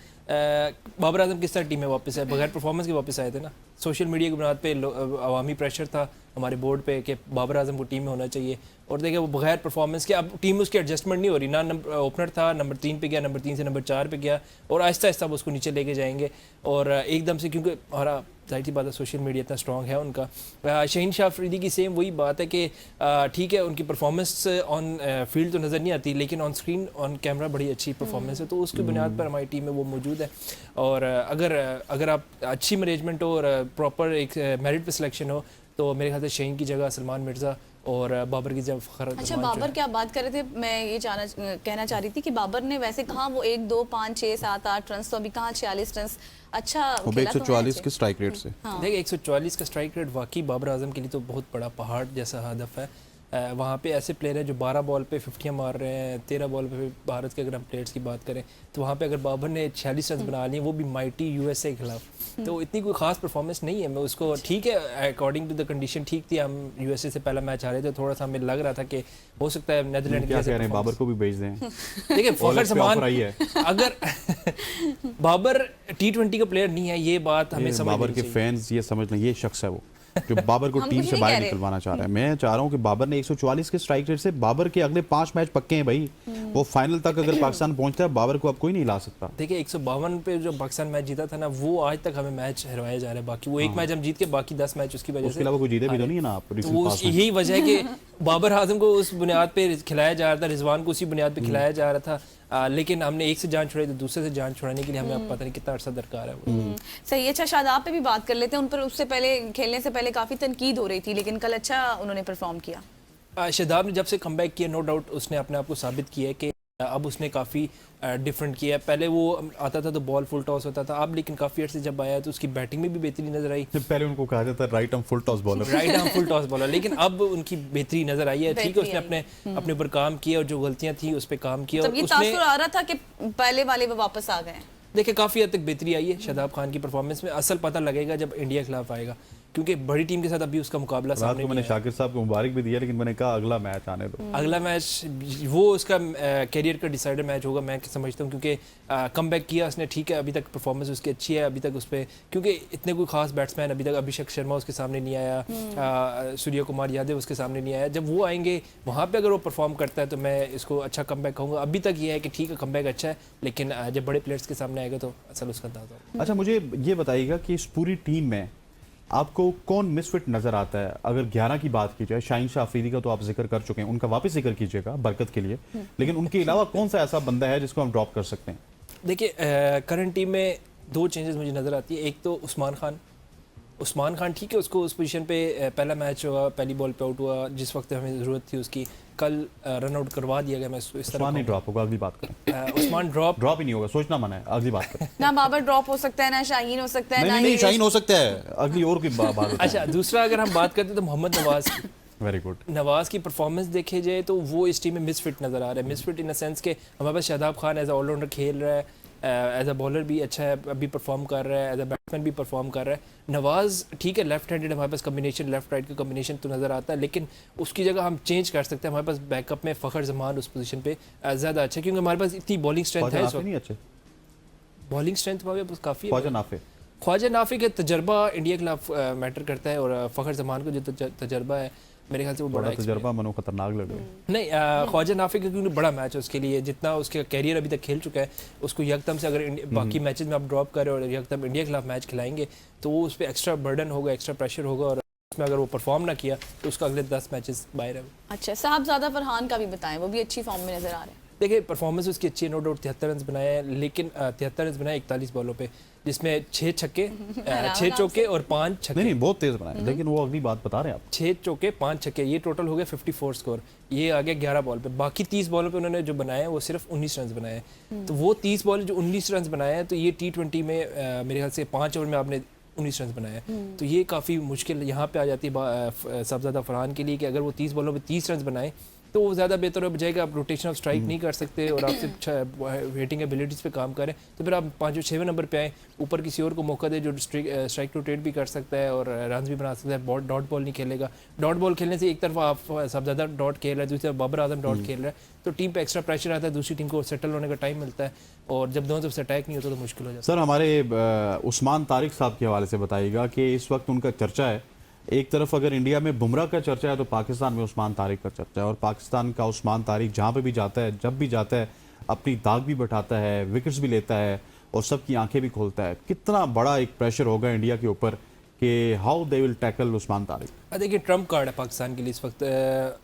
बाबर आजम किस तरह टीम में वापस है, बगैर परफॉर्मेंस के वापस आए थे ना. सोशल मीडिया की बुनियाद पे अवामी प्रेशर था हमारे बोर्ड पे कि बाबर आजम को टीम में होना चाहिए, और देखिए वो बगैर परफॉर्मेंस के अब टीम में उसकी एडजस्टमेंट नहीं हो रही ना. ओपनर था, नंबर 3 पे गया, नंबर 3 से नंबर 4 पे गया, और आहिस्ता आहिस्ता वो उसको नीचे लेके जाएंगे. और एकदम से, क्योंकि हमारा जाहिर सी बात है सोशल मीडिया इतना स्ट्रॉन्ग है उनका. शाहीन शाह अफरीदी की सेम वही बात है कि ठीक है उनकी परफॉर्मेंस ऑन फील्ड तो नज़र नहीं आती, लेकिन ऑन स्क्रीन ऑन कैमरा बड़ी अच्छी परफॉर्मेंस है, तो उसकी बुनियाद पर हमारी टीम में वो मौजूद है. और अगर आप अच्छी मैनेजमेंट हो और प्रॉपर एक मेरिट पे सिलेक्शन हो तो मेरे ख्याल से शाहीन की जगह सलमान मिर्ज़ा और बाबर की जगह फ़खर. अच्छा बाबर क्या बात कर रहे थे, मैं ये कहना चाह रही थी कि बाबर ने वैसे कहाँ वो 1, 2, 5, 6, 7, 8 रन, तो अभी कहाँ 46 रन. अच्छा वो खेला तो है 144 के स्ट्राइक रेट से. देखिए 144 का स्ट्राइक रेट वाकई बाबर आजम के लिए तो बहुत बड़ा पहाड़ जैसा हदफ है. वहाँ पे ऐसे प्लेयर हैं जो 12 बॉल पे 50 मार रहे हैं, 13 बॉल पे भारत के अगर हम प्लेयर्स की बात करें तो वहाँ पे अगर बाबर ने 46 रन बना लिए, वो भी माइटी यूएसए के खिलाफ, तो इतनी कोई खास परफॉर्मेंस नहीं है. मैं उसको ठीक है अकॉर्डिंग टू द कंडीशन ठीक थी, हम यूएसए से पहला मैच हारे थे, थोड़ा सा हमें लग रहा था कि हो सकता है नेदरलैंड क्या कह रहे हैं, बाबर को भी भेज दें. देखिए फ़खर समान अगर बाबर T20 का प्लेयर नहीं है, ये बात हमें समझ बाबर के फैंस ये समझ लें ये शख्स है वो जो बाबर को हम टीम कुछ से नहीं बाहर कह रहे. निकलवाना चाह रहा है. मैं चाह रहा हूँ कि बाबर ने 144 के स्ट्राइक रेट से बाबर के अगले 5 मैच पक्के हैं भाई. वो फाइनल तक अगर पाकिस्तान पहुंचता है बाबर को अब कोई नहीं ला सकता. देखिए 152 पे जो पाकिस्तान मैच जीता था ना, वो आज तक हमें मैच हरवाया जा रहा है. बाकी वो एक मैच हम जीत के बाकी 10 मैच उसकी वजह से, उसके अलावा कोई जीते भी तो नहीं है ना आप. तो वो यही वजह है कि बाबर आजम को उस बुनियाद पे खिलाया जा रहा था, रिजवान को उसी बुनियाद पे खिलाया जा रहा था, लेकिन हमने एक से जान छुड़ाई तो दूसरे से जान छुड़ाने के लिए हमें अब पता नहीं कितना अरसा दरकार है वो. सही. अच्छा शादाब पे भी बात कर लेते हैं, उन पर उससे पहले खेलने से पहले काफ़ी तनकीद हो रही थी, लेकिन कल अच्छा उन्होंने परफॉर्म किया. शादाब ने जब से कमबैक किया नो डाउट उसने अपने आप को साबित किया है कि اب اس نے کافی ڈفرینٹ کیا ہے. پہلے وہ آتا تھا تو بال فل ٹاس ہوتا تھا, اب لیکن کافی عرصے جب آیا تو اس کی بیٹنگ میں بھی بہتری نظر آئی. پہلے ان کو کہا جاتا ہے right arm full toss bowler, right arm full toss bowler, لیکن اب ان کی بہتری نظر آئی ہے. ٹھیک ہے, اس نے اپنے اوپر کام کیا اور جو غلطیاں تھیں اس پہ کام کیا. تب یہ تاثر آ رہا تھا کہ پہلے والے وہ واپس آ گئے ہیں. دیکھیں کافی حد تک بہتری آئی ہے شاداب خان کی پرفارمنس میں. اصل پتہ لگے گا جب انڈیا کے خلاف آئے گا, کیونکہ بڑی ٹیم کے ساتھ ابھی اس کا مقابلہ سامنے میں نے شاکر صاحب کو مبارک بھی دیا, لیکن میں نے کہا اگلا میچ آنے دو. اگلا میچ وہ اس کا کیریئر کا ڈیسائیڈر میچ ہوگا میں سمجھتا ہوں, کیونکہ کم بیک کیا اس نے. ٹھیک ہے, ابھی تک پرفارمنس اس کی اچھی ہے, ابھی تک اس پہ کیونکہ اتنے کوئی خاص بیٹسمین ابھی تک, ابھیشیک شرما اس کے سامنے نہیں آیا, سوریہ کمار یادو اس کے سامنے نہیں آیا. جب وہ آئیں گے وہاں پہ اگر وہ پرفارم کرتا ہے تو میں اس کو اچھا کم بیک کہوں گا. ابھی تک یہ ہے کہ ٹھیک ہے کم بیک اچھا ہے, لیکن جب بڑے پلیئرس کے سامنے آئے گا تو اصل اس کا اندازہ ہوگا. اچھا مجھے یہ بتائیے گا کہ اس پوری ٹیم میں آپ کو کون مس فٹ نظر آتا ہے؟ اگر 11 کی بات کی جائے, شاہین شاہ افریدی کا تو آپ ذکر کر چکے ہیں, ان کا واپس ذکر کیجئے گا برکت کے لیے, لیکن ان کے علاوہ کون سا ایسا بندہ ہے جس کو ہم ڈراپ کر سکتے ہیں؟ دیکھیے کرنٹ ٹیم میں 2 چینجز مجھے نظر آتی ہے. ایک تو عثمان خان ٹھیک ہے, اس کو اس پوزیشن پہ پہلا میچ ہوا, پہلی بال پہ آؤٹ ہوا, جس وقت ہمیں ضرورت تھی اس کی, کل رن آؤٹ کروا دیا گیا. میں اس طرح عثمان نہیں ڈراپ ہوگا, اگلی بات کریں. عثمان ڈراپ ہی نہیں ہوگا, سوچنا منع ہے, اگلی بات کریں. نہ بابر ڈراپ ہو سکتا ہے, نہ شاہین ہو سکتا ہے, نہیں شاہین ہو سکتا ہے, اگلی اور کوئی بات ہوتی ہے. اچھا دوسرا اگر ہم بات کرتے ہیں تو محمد نواز کی. Very good. نواز کی پرفارمنس دیکھے جائے تو وہ اس ٹیم میں مس فٹ نظر آ رہا ہے. مس فٹ ان دا سینس کہ ہمارے پاس Shadab Khan as a all rounder کھیل رہا ہے, ایز اے بالر بھی اچھا ہے, ابھی پرفارم کر رہا ہے, ایز اے بیٹسمین بھی پرفارم کر رہا ہے. نواز ٹھیک ہے لیفٹ ہینڈڈ, ہمارے پاس کمبینیشن لیفٹ رائٹ کا کمبینیشن تو نظر آتا ہے, لیکن اس کی جگہ ہم چینج کر سکتے ہیں. ہمارے پاس بیک اپ میں فخر زمان اس پوزیشن پہ زیادہ اچھا ہے, کیونکہ ہمارے پاس اتنی بالنگ اسٹرینتھ ہے. بالنگ اسٹرینتھ ہمارے پاس کافی ہے. خواجہ نافع کا تجربہ انڈیا کے خلاف میٹر کرتا ہے, اور فخر زمان کا جو تجربہ ہے میرے خیال سے وہ بڑا تجربہ منو خطرناک لگ رہا ہے. نہیں خواجہ نافع کا کیونکہ بڑا میچ ہے اس کے لیے, جتنا اس کا کیریئر ابھی تک کھیل چکا ہے, اس کو یکدم سے اگر باقی میچز میں آپ ڈراپ کریں اور یکدم انڈیا کے خلاف میچ کھلائیں گے تو وہ اس پہ ایکسٹرا برڈن ہوگا, ایکسٹرا پریشر ہوگا, اور اس میں اگر وہ پرفارم نہ کیا تو اس کا اگلے 10 میچز باہر ہے. اچھا صاحبزادہ فرحان کا بھی بتائیں, وہ بھی اچھی فارم میں نظر آ رہے ہیں. دیکھیں پرفارمنس اس کی اچھی ہے, نو ڈاؤٹ 73 رنز بنائے ہیں, لیکن 73 رنز بنائے 41 بالوں پہ, جس میں 6 چھکے 6 چوکے اور 5 چھکے. نہیں بہت تیز بنائے, لیکن وہ اگلی بات بتا رہے ہیں آپ. 6 چوکے 5 چھکے, یہ ٹوٹل ہو گیا 54 سکور. یہ آ گیا 11 بال پہ. باقی 30 بالوں پہ انہوں نے جو بنائے ہیں وہ صرف 19 رنز بنائے ہیں. تو وہ 30 بال جو 19 رنز بنائے ہیں, تو یہ T20 میں میرے خیال سے 5 اوور میں آپ نے 19 رنز بنائے ہیں. تو یہ کافی مشکل یہاں پہ آ جاتی ہے صاحبزادہ فرحان کے لیے, کہ اگر وہ 30 بالوں پہ 30 رنز بنائیں تو وہ زیادہ بہتر ہو جائے گا. آپ روٹیشن آف اسٹرائک نہیں کر سکتے, اور آپ صرف ہیٹنگ ایبلٹیز پہ کام کریں, تو پھر آپ 5-6 نمبر پہ آئیں, اوپر کسی اور کو موقع دے جو اسٹرائک روٹیٹ بھی کر سکتا ہے اور رنز بھی بنا سکتا ہے. ڈاٹ بال نہیں کھیلے گا. ڈاٹ بال کھیلنے سے ایک طرف آپ صاحبزادہ ڈاٹ کھیل رہا ہے, دوسری طرف بابر اعظم ڈاٹ کھیل رہا ہے, تو ٹیم پہ ایکسٹرا پریشر آتا ہے, دوسری ٹیم کو سیٹل ہونے کا ٹائم ملتا ہے, اور جب دونوں طرف سے اٹیک نہیں ہوتا تو مشکل ہو جاتا ہے. سر ہمارے عثمان طارق صاحب کے حوالے سے بتائیے گا کہ اس وقت ان کا چرچا ہے, ایک طرف اگر انڈیا میں بمراہ کا چرچا ہے تو پاکستان میں عثمان طارق کا چرچا ہے, اور پاکستان کا عثمان طارق جہاں پہ بھی جاتا ہے, جب بھی جاتا ہے, اپنی داغ بھی بٹھاتا ہے, وکٹس بھی لیتا ہے, اور سب کی آنکھیں بھی کھولتا ہے. کتنا بڑا ایک پریشر ہوگا انڈیا کے اوپر کہ ہاؤ دے ول ٹیکل عثمان طارق. دیکھیے ٹرمپ کارڈ ہے پاکستان کے لیے اس وقت.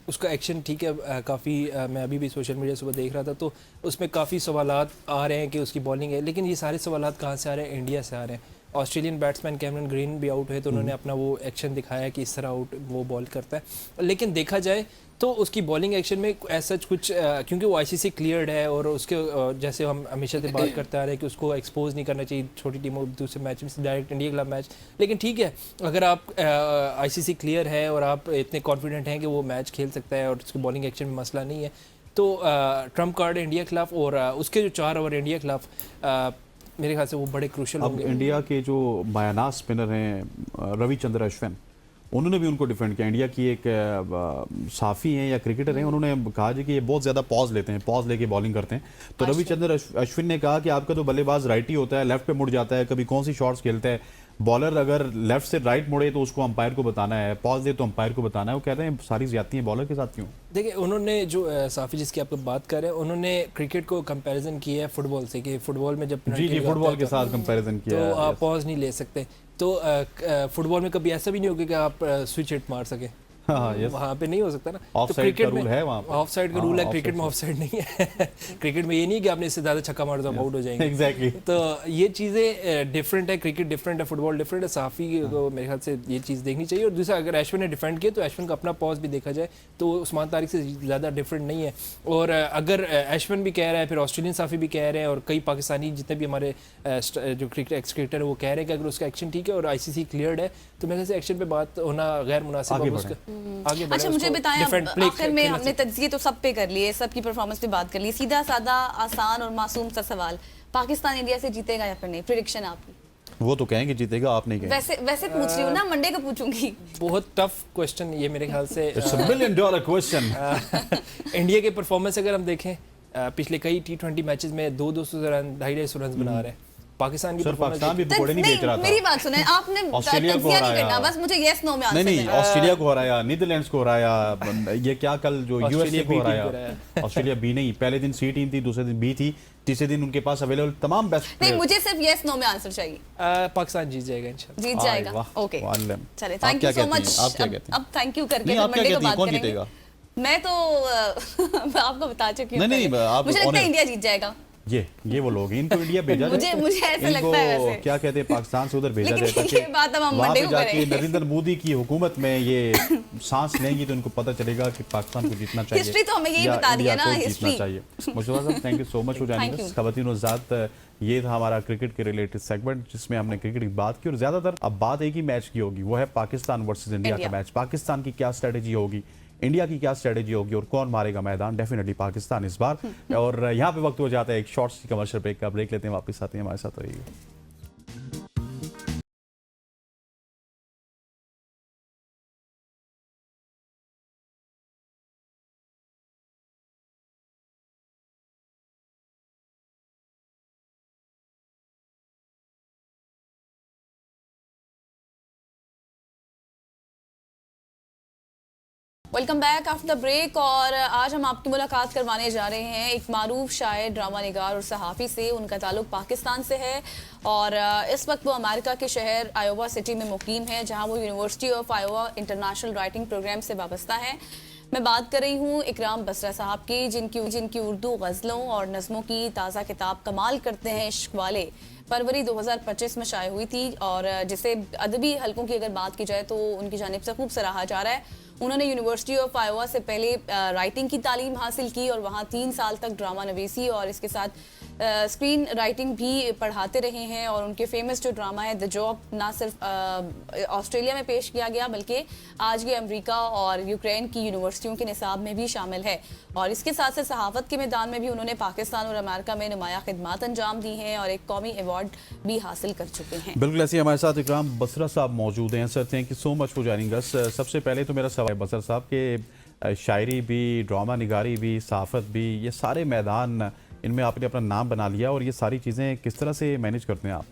اس کا ایکشن ٹھیک ہے کافی, میں ابھی بھی سوشل میڈیا صبح دیکھ رہا تھا, تو اس میں کافی سوالات آ رہے ہیں کہ اس کی بالنگ ہے, لیکن یہ سارے سوالات کہاں سے آ رہے ہیں؟ انڈیا سے آ رہے ہیں. آسٹریلین بیٹسمین کیمرن گرین بھی آؤٹ ہوئے تو انہوں نے اپنا وہ ایکشن دکھایا کہ اس طرح آؤٹ وہ بال کرتا ہے, لیکن دیکھا جائے تو اس کی بالنگ ایکشن میں ایسا کچھ, کیونکہ وہ ICC کلیئرڈ ہے, اور اس کے جیسے ہم ہمیشہ سے بات کرتے آ رہے ہیں کہ اس کو ایکسپوز نہیں کرنا چاہیے چھوٹی ٹیموں دوسرے میچ میں ڈائریکٹ انڈیا کے خلاف میچ. لیکن ٹھیک ہے, اگر آپ ICC کلیئر ہے اور آپ اتنے کانفیڈنٹ ہیں کہ وہ میچ کھیل سکتا ہے اور اس کی بالنگ ایکشن میں مسئلہ نہیں ہے, تو ٹرمپ کارڈ ہے انڈیا کے خلاف, اور اس کے جو 4 اوور انڈیا کے خلاف میرے خیال سے وہ بڑے کروشل ہوں گے. اب انڈیا کے جو مایاناز اسپنر ہیں روی چندر اشون, انہوں نے بھی ان کو ڈیفینڈ کیا. انڈیا کی ایک صحافی ہیں یا کرکٹر ہیں, انہوں نے کہا جی کہ یہ بہت زیادہ پاز لیتے ہیں, پاز لے کے بالنگ کرتے ہیں. تو روی چندر اشون نے کہا کہ آپ کا تو بلے باز رائٹ ہی ہوتا ہے, لیفٹ پہ مڑ جاتا ہے, کبھی کون سی شاٹس کھیلتا ہے. بالر اگر لیفٹ سے رائٹ مڑے تو اس کو امپائر کو بتانا ہے, پاز دے تو امپائر کو بتانا ہے. وہ کہتے ہیں ساری زیادتی ہیں بالر کے ساتھ کیوں؟ دیکھیں انہوں نے جو صحافی جس کی آپ بات کر رہے ہیں, انہوں نے کرکٹ کو کمپیریزن کیا ہے فٹ بال سے, کہ فٹ بال میں جب جی فٹ بال کے ساتھ کمپیریزن کیا تو آپ پاز نہیں لے سکتے. تو فٹ بال میں کبھی ایسا بھی نہیں ہوگا کہ آپ سوئچ ہٹ مار سکیں. हाँ, yes. वहाँ पे नहीं हो सकता ना. Off side का rule है वहाँ पे. ऑफ साइड का हाँ, रूल है, off क्रिकेट side में ऑफ साइड नहीं है. क्रिकेट में ये नहीं कि आपने इससे ज़्यादा छक्का मार दो आउट हो जाएंगे. Exactly. तो ये चीज़ें डिफरेंट है, क्रिकेट डिफरेंट है, फुटबॉल डिफरेंट है. साफ़ी को मेरे ख्याल से ये चीज़ देखनी चाहिए. और दूसरा, अगर अश्विन ने डिफेंड किया तो अश्विन का अपना पॉज भी देखा जाए तो उस्मान तारिक से ज़्यादा डिफरेंट नहीं है. और अगर अश्विन भी कह रहा है, फिर ऑस्ट्रेलियन साफ़ी भी कह रहे हैं, और कई पाकिस्तानी जितने भी हमारे जो क्रिकेट एक्स क्रिकेटर है वो कह रहे हैं कि अगर उसका एक्शन ठीक है और आईसीसी क्लियर्ड है तो मेरे ख्याल से एक्शन पे बात होना गैर मुनासिब है. आगे बढ़े. अच्छा, मुझे बताएं, आखिर में हमने तज्जिए तो सब पे कर लिए, सबकी परफॉर्मेंस पे बात कर ली. सीधा साधा आसान और मासूम सा सवाल, पाकिस्तान इंडिया से जीतेगा या फिर नहीं? प्रेडिक्शन आपकी. वो तो कहेंगे जीतेगा, आप नहीं कहेंगे. वैसे पूछ रही हूँ ना, मंडे को पूछूंगी. बहुत टफ क्वेश्चन ये मेरे ख्याल से. It's a $1 million question. India के परफॉर्मेंस अगर हम देखें, पिछले कई T20 मैचेस में 200 रन, 250 रन बना रहे हैं. पाकिस्तान की पाकिस्तान भी पकौड़े नहीं बेच रहा था. मेरी बात सुने, आपने ऑस्ट्रेलिया को हराया, बस मुझे यस नो में आंसर नहीं देना. ऑस्ट्रेलिया को हराया, नीदरलैंड्स को हराया, ये क्या कल जो यूएसए को हराया. ऑस्ट्रेलिया बी नहीं, पहले दिन सी टीम थी, दूसरे दिन बी थी, तीसरे दिन उनके पास अवेलेबल तमाम बेस्ट. नहीं, मुझे सिर्फ यस नो में आंसर चाहिए. पाकिस्तान जीत जाएगा इंशाल्लाह. जीत जाएगा. ओके, चले, थैंक यू सो मच. अब थैंक यू करके मंडे को बात करेंगे. मैं तो आपको बता चुकी हूँ. मुझे लगता है इंडिया जीत जाएगा. ये वो लोग, इनको इंडिया भेजा जाए. मुझे ऐसा लगता है. वैसे क्या कहते हैं, पाकिस्तान से उधर भेजा जाए ताकि ये बात हम मंडे को जाके नरेंद्र मोदी की हुकूमत में ये सांस लेंगी तो इनको पता चलेगा कि पाकिस्तान को जीतना चाहिए. हिस्ट्री तो हमें यही बता रही है ना, हिस्ट्री. मुस्तफा साहब, thank you so much for joining us. ख़वातीन और ज़ात, ये था हमारा क्रिकेट के रिलेटेड सेगमेंट जिसमें हमने क्रिकेट की बात की. और ज़्यादातर अब बात एक ही मैच की होगी, वो है पाकिस्तान वर्सेस इंडिया का मैच. पाकिस्तान की क्या स्ट्रेटेजी होगी, इंडिया की क्या स्ट्रेटेजी होगी और कौन मारेगा मैदान? डेफिनेटली पाकिस्तान इस बार. और यहाँ पे वक्त हो जाता है एक शॉर्ट सी कमर्शियल ब्रेक का. ब्रेक लेते हैं, वापस आते हैं, हमारे साथ रहिएगा. Welcome back after the break. और आज हम आपकी मुलाकात करवाने जा रहे हैं एक मारूफ शायर, ड्रामा निगार और सहाफ़ी से. उनका ताल्लुक पाकिस्तान से है और इस वक्त वो अमेरिका के शहर आयोवा सिटी में मुकीम है, जहां वो University of Iowa International Writing Program से वाबस्ता है. मैं बात कर रही हूँ इकराम बसरा साहब की, जिनकी उर्दू गज़लों और नज़मों की ताज़ा किताब कमाल करते हैं इश्क वाले फरवरी 2025 में शाये हुई थी. और जिसे अदबी हलकों की अगर बात की जाए तो उनकी जानिब से खूब सराहा जा रहा है. उन्होंने यूनिवर्सिटी ऑफ आयोवा से पहले राइटिंग की तालीम हासिल की और वहाँ 3 साल तक ड्रामा नवीसी और इसके साथ स्क्रीन राइटिंग भी पढ़ाते रहे हैं. और उनके फेमस जो ड्रामा है द जॉब, ना सिर्फ ऑस्ट्रेलिया में पेश किया गया बल्कि आज ये अमेरिका और यूक्रेन की यूनिवर्सिटियों के निसाब में भी शामिल है. और इसके साथ साथ सहाफ़त के मैदान में भी उन्होंने पाकिस्तान और अमेरिका में नुमाया खिदमात अंजाम दी हैं और एक कौमी अवार्ड भी हासिल कर चुके हैं. बिल्कुल ऐसे हमारे साथ इकराम बसरा साहब मौजूद हैं. Sir, thank you so much for joining अस. सबसे पहले तो मेरा सवाल बसरा साहब के शायरी भी, ड्रामा निगारी भी, सहाफ़त भी, ये सारे मैदान इनमें आपने अपना नाम बना लिया और ये सारी चीज़ें किस तरह से मैनेज करते हैं आप?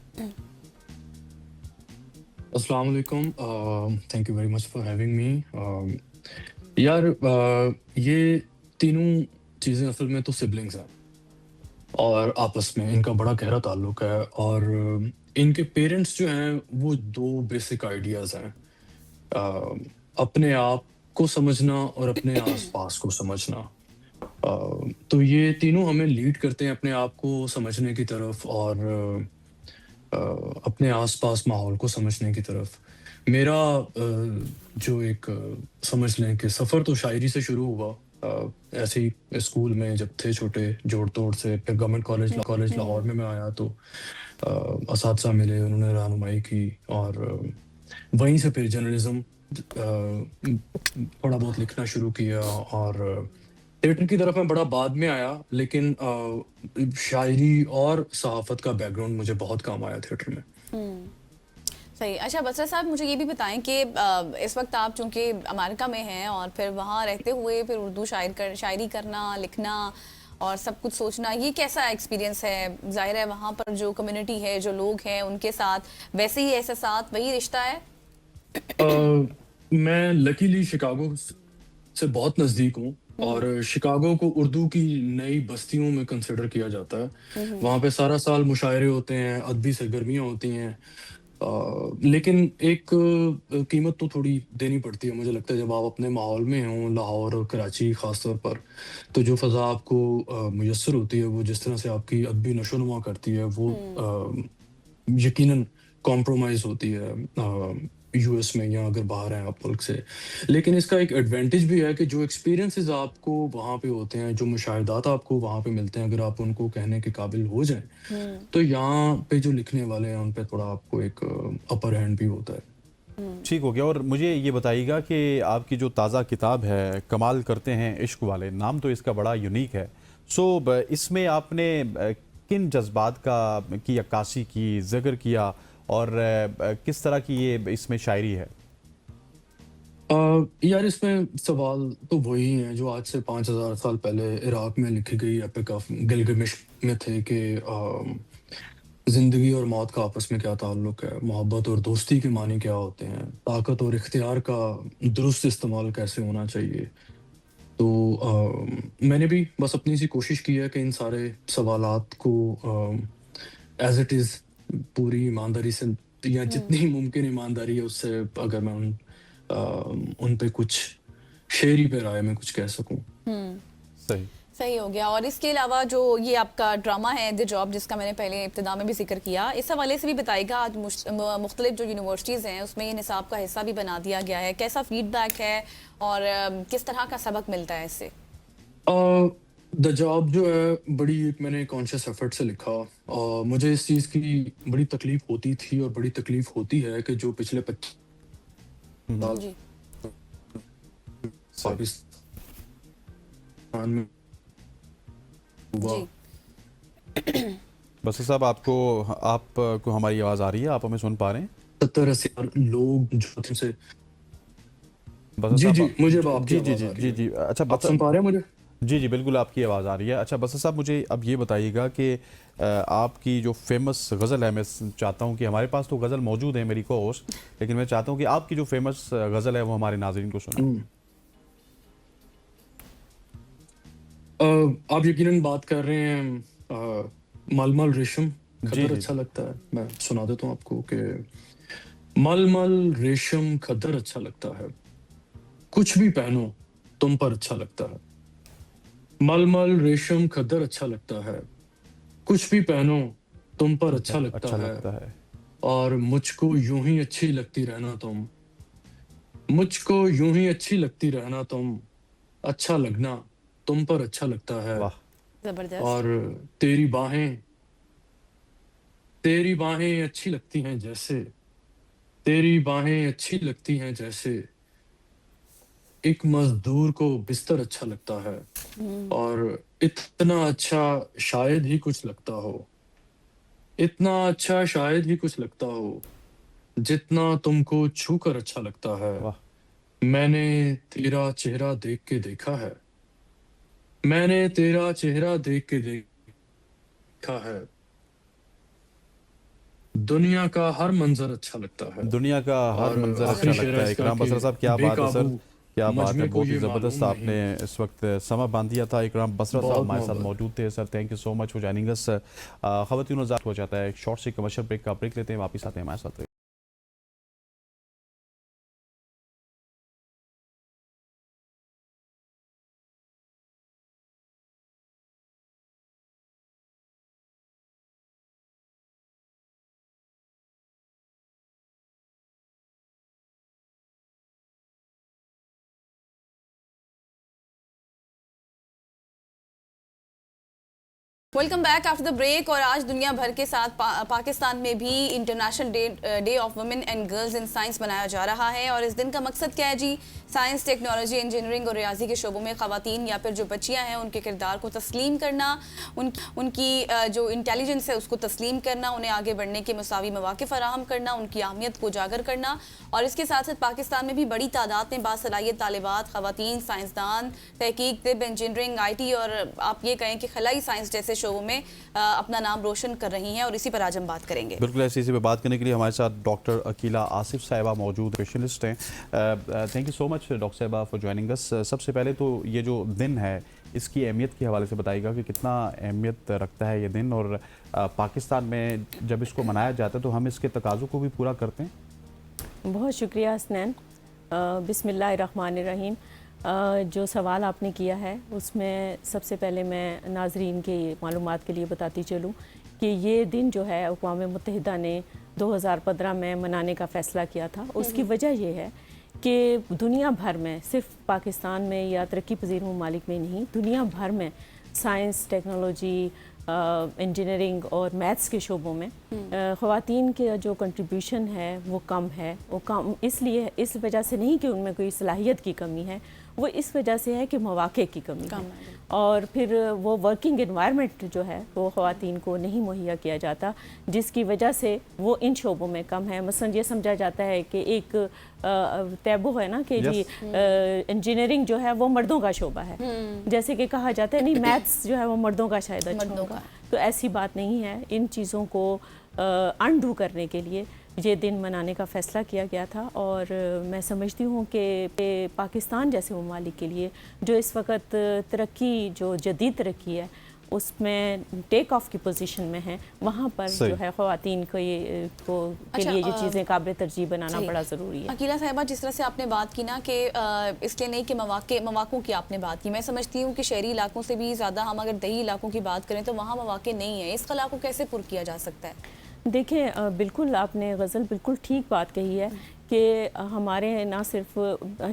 अस्सलाम वालेकुम, thank you very much for having me. यार, ये तीनों चीज़ें असल में तो सिबलिंग्स हैं और आपस में इनका बड़ा गहरा ताल्लुक है. और इनके पेरेंट्स जो हैं वो 2 बेसिक आइडियाज़ हैं, अपने आप को समझना और अपने आसपास को समझना. तो ये तीनों हमें लीड करते हैं अपने आप को समझने की तरफ और अपने आसपास माहौल को समझने की तरफ. मेरा जो एक समझ लें कि सफ़र तो शायरी से शुरू हुआ, ऐसे ही स्कूल में जब थे छोटे, जोड़ तोड़ से. फिर गवर्नमेंट कॉलेज लाहौर में मैं आया तो असातिज़ा मिले, उन्होंने रहनुमाई की और वहीं से फिर जर्नलिज़म, थोड़ा बहुत लिखना शुरू किया. और थिएटर की तरफ मैं बड़ा बाद में आया, लेकिन शायरी और सहाफ़त का बैकग्राउंड मुझे बहुत काम आया थिएटर में. सही. अच्छा बसरा साहब, मुझे ये भी बताएं कि इस वक्त आप चूंकि अमेरिका में हैं और फिर वहाँ रहते हुए फिर उर्दू शायरी करना, लिखना और सब कुछ सोचना, ये कैसा एक्सपीरियंस है? जाहिर है वहाँ पर जो कम्युनिटी है, जो लोग हैं, उनके साथ वैसे ही एहसास, वही रिश्ता है? मैं लकीली शिकागो से बहुत नज़दीक हूँ और शिकागो को उर्दू की नई बस्तियों में कंसिडर किया जाता है. वहाँ पे सारा साल मुशायरे होते हैं, अदबी सरगर्मियाँ होती हैं. लेकिन एक कीमत तो थोड़ी देनी पड़ती है मुझे लगता है जब आप अपने माहौल में हों, लाहौर और कराची ख़ास तौर पर, तो जो फ़ज़ा आपको मुयस्सर होती है, वो जिस तरह से आपकी अदबी नशोनुमा करती है, वो यकीनन कॉम्प्रोमाइज़ होती है यूएस में, या अगर बाहर हैं आप मुल्क से। लेकिन इसका एक एडवांटेज भी है कि जो एक्सपीरियंसेस आपको वहाँ पे होते हैं, जो मुशाहिदात आपको वहाँ पे मिलते हैं, अगर आप उनको कहने के काबिल हो जाएँ, तो यहाँ पे जो लिखने वाले हैं उन पे थोड़ा आपको एक अपर हैंड भी होता है। ठीक हो गया। और मुझे ये बताइएगा कि आपकी जो ताज़ा किताब है कमाल करते हैं इश्क वाले, नाम तो इसका बड़ा यूनिक है। इसमें आपने किन जज्बात की अक्कासी की, जिक्र किया, और किस तरह की ये इसमें शायरी है? यार इसमें सवाल तो वही हैं जो आज से 5000 साल पहले इराक में लिखी गई एपिक ऑफ गिलगमिश में थे कि ज़िंदगी और मौत का आपस में क्या ताल्लुक है, मोहब्बत और दोस्ती के मानी क्या होते हैं, ताकत और इख्तियार का दुरुस्त इस्तेमाल कैसे होना चाहिए। तो मैंने भी बस अपनी सी कोशिश की है कि इन सारे सवालात को एज इट इज़ पूरी ईमानदारी से, या जितनी मुमकिन ईमानदारी है उससे, अगर मैं उन पे कुछ शेरी पे राय में कुछ कह सकूं। सही सही हो गया। और इसके अलावा जो ये आपका ड्रामा है द जॉब, जिसका मैंने पहले इब्तिदा में भी जिक्र किया, इस हवाले से भी बताइएगा। आज मुख्तलिफ जो यूनिवर्सिटीज़ हैं उसमें ये निसाब का हिस्सा भी बना दिया गया है, कैसा फीडबैक है और किस तरह का सबक मिलता है इससे? द जॉब जो है बड़ी एक मैंने कॉन्शियस एफर्ट से लिखा, और मुझे इस चीज़ की बड़ी तकलीफ होती थी और बड़ी तकलीफ होती है कि जो पिछले 25 साल जी पाकिस्तान में हुआ। जी बसर साहब, आपको हमारी आवाज़ आ रही है? आप हमें सुन पा रहे हैं? 70-80 लोग जो से बसर जी साहब, मुझे अब आपकी जी जी आवाज़ जी आ रही जी है। जी अच्छा, आप सुन पा रहे हैं मुझे? जी जी बिल्कुल आपकी आवाज़ आ रही है। अच्छा बसर साहब, मुझे अब ये बताइएगा कि आपकी जो फेमस गज़ल है, मैं चाहता हूँ कि हमारे पास तो गज़ल मौजूद है मेरी को होस्ट, लेकिन मैं चाहता हूँ कि आपकी जो फेमस गज़ल है वो हमारे नाज़रीन को सुनाएं। आप यकीनन बात कर रहे हैं मलमल रेशम जी खद्दर जी अच्छा लगता है। मैं सुना देता हूँ आपको कि मलमल रेशम खद्दर अच्छा लगता है, कुछ भी पहनो तुम पर अच्छा लगता है। मलमल रेशम खद्दर अच्छा लगता है, कुछ भी पहनो तुम पर अच्छा लगता अच्छा है। लगता है। और मुझको यूं ही अच्छी लगती रहना तुम, मुझको यूं ही अच्छी लगती रहना तुम, अच्छा लगना तुम पर अच्छा लगता है। वाह ज़बरदस्त। और तेरी बाहें अच्छी लगती हैं जैसे, तेरी बाहें अच्छी लगती हैं जैसे एक मजदूर को बिस्तर अच्छा लगता है। और इतना अच्छा शायद ही कुछ लगता हो, इतना अच्छा शायद ही कुछ लगता हो जितना तुमको छू कर अच्छा लगता है। वाह मैंने तेरा चेहरा देख के देखा है, मैंने तेरा चेहरा देख के देखा है, दुनिया का हर मंजर अच्छा लगता है। दुनिया का हर और मंजर अच्छा आखिरी शेर लगता है है। इसका इकराम कि बसरा साहब, क्या बात है सर, बेकाबू क्या बात है, मजमे को बहुत ही ये ज़बरदस्त मालूम आपने नहीं। इस वक्त समा बांध दिया था। इकराम बसरा साहब बहुत हमारे साथ मोहब्बत। मौजूद थे। Sir thank you so much for joining us. ख़वातीन और ज़ात हो जाता है एक शॉर्ट सी कमर्शियल ब्रेक का, ब्रेक लेते हैं, वापस आते हैं हमारे साथ। Welcome back after the break. और आज दुनिया भर के साथ पाकिस्तान में भी International Day of Women and Girls in Science मनाया जा रहा है। और इस दिन का मकसद क्या है जी? साइंस, टेक्नोलॉजी, इंजीनियरिंग और रियाजी के शोबों में ख़वातीन या फिर जो बच्चियां हैं उनके किरदार को तस्लीम करना, उनकी जो इंटेलिजेंस है उसको तस्लीम करना, उन्हें आगे बढ़ने के मसावी मौक़े फराहम करना, उनकी अहमियत को उजागर करना। और इसके साथ साथ पाकिस्तान में भी बड़ी तादाद में बासलाहियत तालिबात, ख़वातीन, साइंसदान, तहकीक, तिब, इंजीनियरिंग, IT और आप ये कहें कि खलाई साइंस जैसे शोबों में अपना नाम रोशन कर रही हैं। और इसी पर आज हम बात करेंगे। बिल्कुल ऐसे इसी पे बात करने के लिए हमारे साथ डॉक्टर अकीला आसिफ साहिबा मौजूद, स्पेशलिस्ट हैं। Thank you so much doctor साहिबा फॉर जॉइनिंग अस। सबसे पहले तो ये जो दिन है इसकी अहमियत के हवाले से बताइएगा कि कितना अहमियत रखता है ये दिन, और पाकिस्तान में जब इसको मनाया जाता है तो हम इसके तकाज़ों को भी पूरा करते हैं? बहुत शुक्रिया हसनैन। बिस्मिल्लाहिर्रहमानिर्रहीम। जो सवाल आपने किया है उसमें सबसे पहले मैं नाजरीन के मालूमात के लिए बताती चलूँ कि ये दिन जो है अक़वाम मुत्तहिदा ने 2015 में मनाने का फ़ैसला किया था। उसकी वजह ये है कि दुनिया भर में, सिर्फ पाकिस्तान में या तरक्की पजीर ममालिक में नहीं, दुनिया भर में साइंस, टेक्नोलॉजी, इंजीनियरिंग और मैथ्स के शोबों में ख़वातीन के जो कंट्रीब्यूशन है वो कम है। वो कम इसलिए, इस वजह से नहीं कि उनमें कोई सलाहियत की कमी है, वो इस वजह से है कि मौक़े की कमी है और फिर वो वर्किंग एनवायरनमेंट जो है वो ख़वातीन को नहीं मुहैया किया जाता, जिसकी वजह से वो इन शोबों में कम है। मसलन ये समझा जाता है कि एक तैबो है ना कि जी इंजीनियरिंग जो है वो मर्दों का शोबा है, जैसे कि कहा जाता है नहीं मैथ्स जो है वो मर्दों का शायद अच्छा होगा, तो ऐसी बात नहीं है। इन चीज़ों को अनडू करने के लिए ये दिन मनाने का फ़ैसला किया गया था और मैं समझती हूँ कि पाकिस्तान जैसे ममालिक के लिए जो इस वक्त तरक्की, जो जदीद तरक्की है उसमें टेक ऑफ की पोजीशन में है, वहाँ पर जो है ख़वातीन को के लिए ये चीज़ें काबिल तरजीह बनाना बड़ा ज़रूरी है। अकीला साहिबा, जिस तरह से आपने बात की ना कि इसलिए नहीं कि मौक़ों की आपने बात की, मैं समझती हूँ कि शहरी इलाकों से भी ज़्यादा हम अगर दही इलाकों की बात करें तो वहाँ मौक़े नहीं है। इस खला को कैसे पुर किया जा सकता है? देखिए, बिल्कुल आपने गज़ल बिल्कुल ठीक बात कही है कि हमारे ना सिर्फ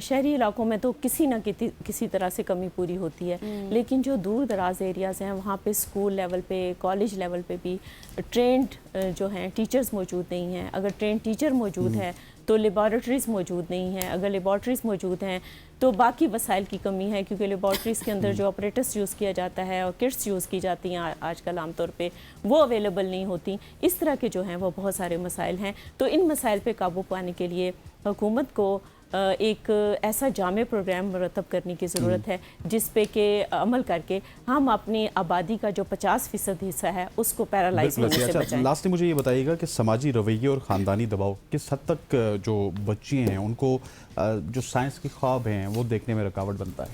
शहरी इलाकों में तो किसी न किसी तरह से कमी पूरी होती है, लेकिन जो दूर दराज एरियाज़ हैं वहाँ पे स्कूल लेवल पे, कॉलेज लेवल पे भी ट्रेंड जो हैं टीचर्स मौजूद नहीं हैं। अगर ट्रेंड टीचर मौजूद है तो लेबॉरेटरीज़ मौजूद नहीं हैं, अगर लेबॉरेटरीज़ मौजूद हैं तो बाकी वसाइल की कमी है, क्योंकि लेबॉरेटरीज़ के अंदर जो ऑपरेटर्स यूज़ किया जाता है और किट्स यूज़ की जाती हैं आजकल आमतौर पे, वो अवेलेबल नहीं होती। इस तरह के जो हैं वो बहुत सारे मसाइल हैं। तो इन मसाइल पे काबू पाने के लिए हुकूमत को एक ऐसा जामे प्रोग्राम मुरतब करने की ज़रूरत है जिस पे कि अमल करके हम अपनी आबादी का जो 50% हिस्सा है उसको पैरालाइज होने से बचाएं। लास्ट में मुझे ये बताइएगा कि समाजी रवैये और ख़ानदानी दबाव किस हद तक जो बच्चे हैं उनको जो साइंस के ख्वाब हैं वो देखने में रुकावट बनता है?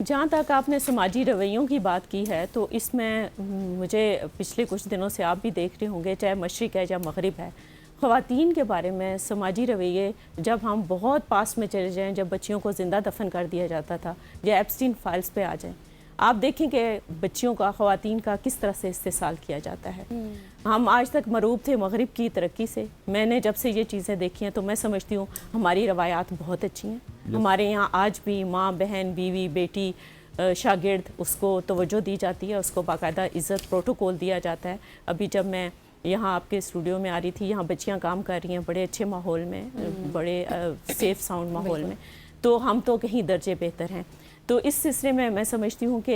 जहाँ तक आपने समाजी रवैयों की बात की है तो इसमें मुझे पिछले कुछ दिनों से आप भी देख रहे होंगे, चाहे मशरिक़ है या मगरिब है, ख़वातीन के बारे में समाजी रवैये, जब हम बहुत पास में चले जाएं, जब बच्चियों को ज़िंदा दफन कर दिया जाता था या एप्स्टीन फाइल्स पे आ जाएं, आप देखें कि बच्चियों का, ख़वातीन का किस तरह से इस्तेसाल किया जाता है। हम आज तक मरूब थे मगरिब की तरक्की से। मैंने जब से ये चीज़ें देखी हैं तो मैं समझती हूँ हमारी रवायात बहुत अच्छी हैं। हमारे यहाँ आज भी माँ, बहन, बीवी, बेटी, शागिर्द, उसको तवज्जो दी जाती है, उसको बाकायदा इज़्ज़त, प्रोटोकॉल दिया जाता है। अभी जब मैं यहाँ आपके स्टूडियो में आ रही थी, यहाँ बच्चियाँ काम कर रही हैं बड़े अच्छे माहौल में, बड़े सेफ साउंड माहौल में, तो हम तो कहीं दर्जे बेहतर हैं। तो इस सिलसिले में मैं समझती हूँ कि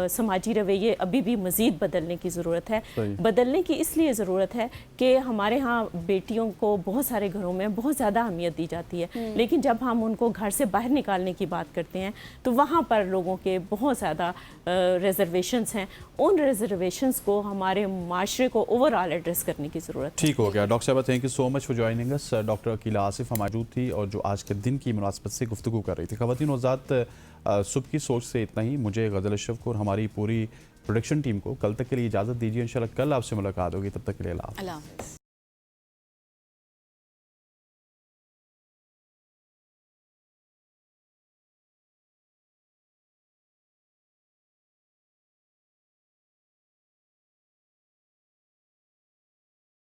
समाजी रवैये अभी भी मज़ीद बदलने की ज़रूरत है। बदलने की इसलिए ज़रूरत है कि हमारे यहाँ बेटियों को बहुत सारे घरों में बहुत ज़्यादा अहमियत दी जाती है, लेकिन जब हम उनको घर से बाहर निकालने की बात करते हैं तो वहाँ पर लोगों के बहुत ज़्यादा रिजर्वेशंस हैं। उन रिजर्वेशंस को हमारे माशरे को ओवरऑल एड्रेस करने की ज़रूरत है। ठीक हो गया। डॉक्टर साहब, thank you so much for joining us. Doctor Akila Asif मौजूद थी और जो आज के दिन की मुनासबत से गुफ्तगू कर रही थी। ख़वातीन वज़ात सुबह की सोच से इतना ही। मुझे गज़ल अशरफ को और हमारी पूरी प्रोडक्शन टीम को कल तक के लिए इजाज़त दीजिए। इंशाल्लाह कल आपसे मुलाकात होगी, तब तक के लिए अल्लाह हाफ़िज़।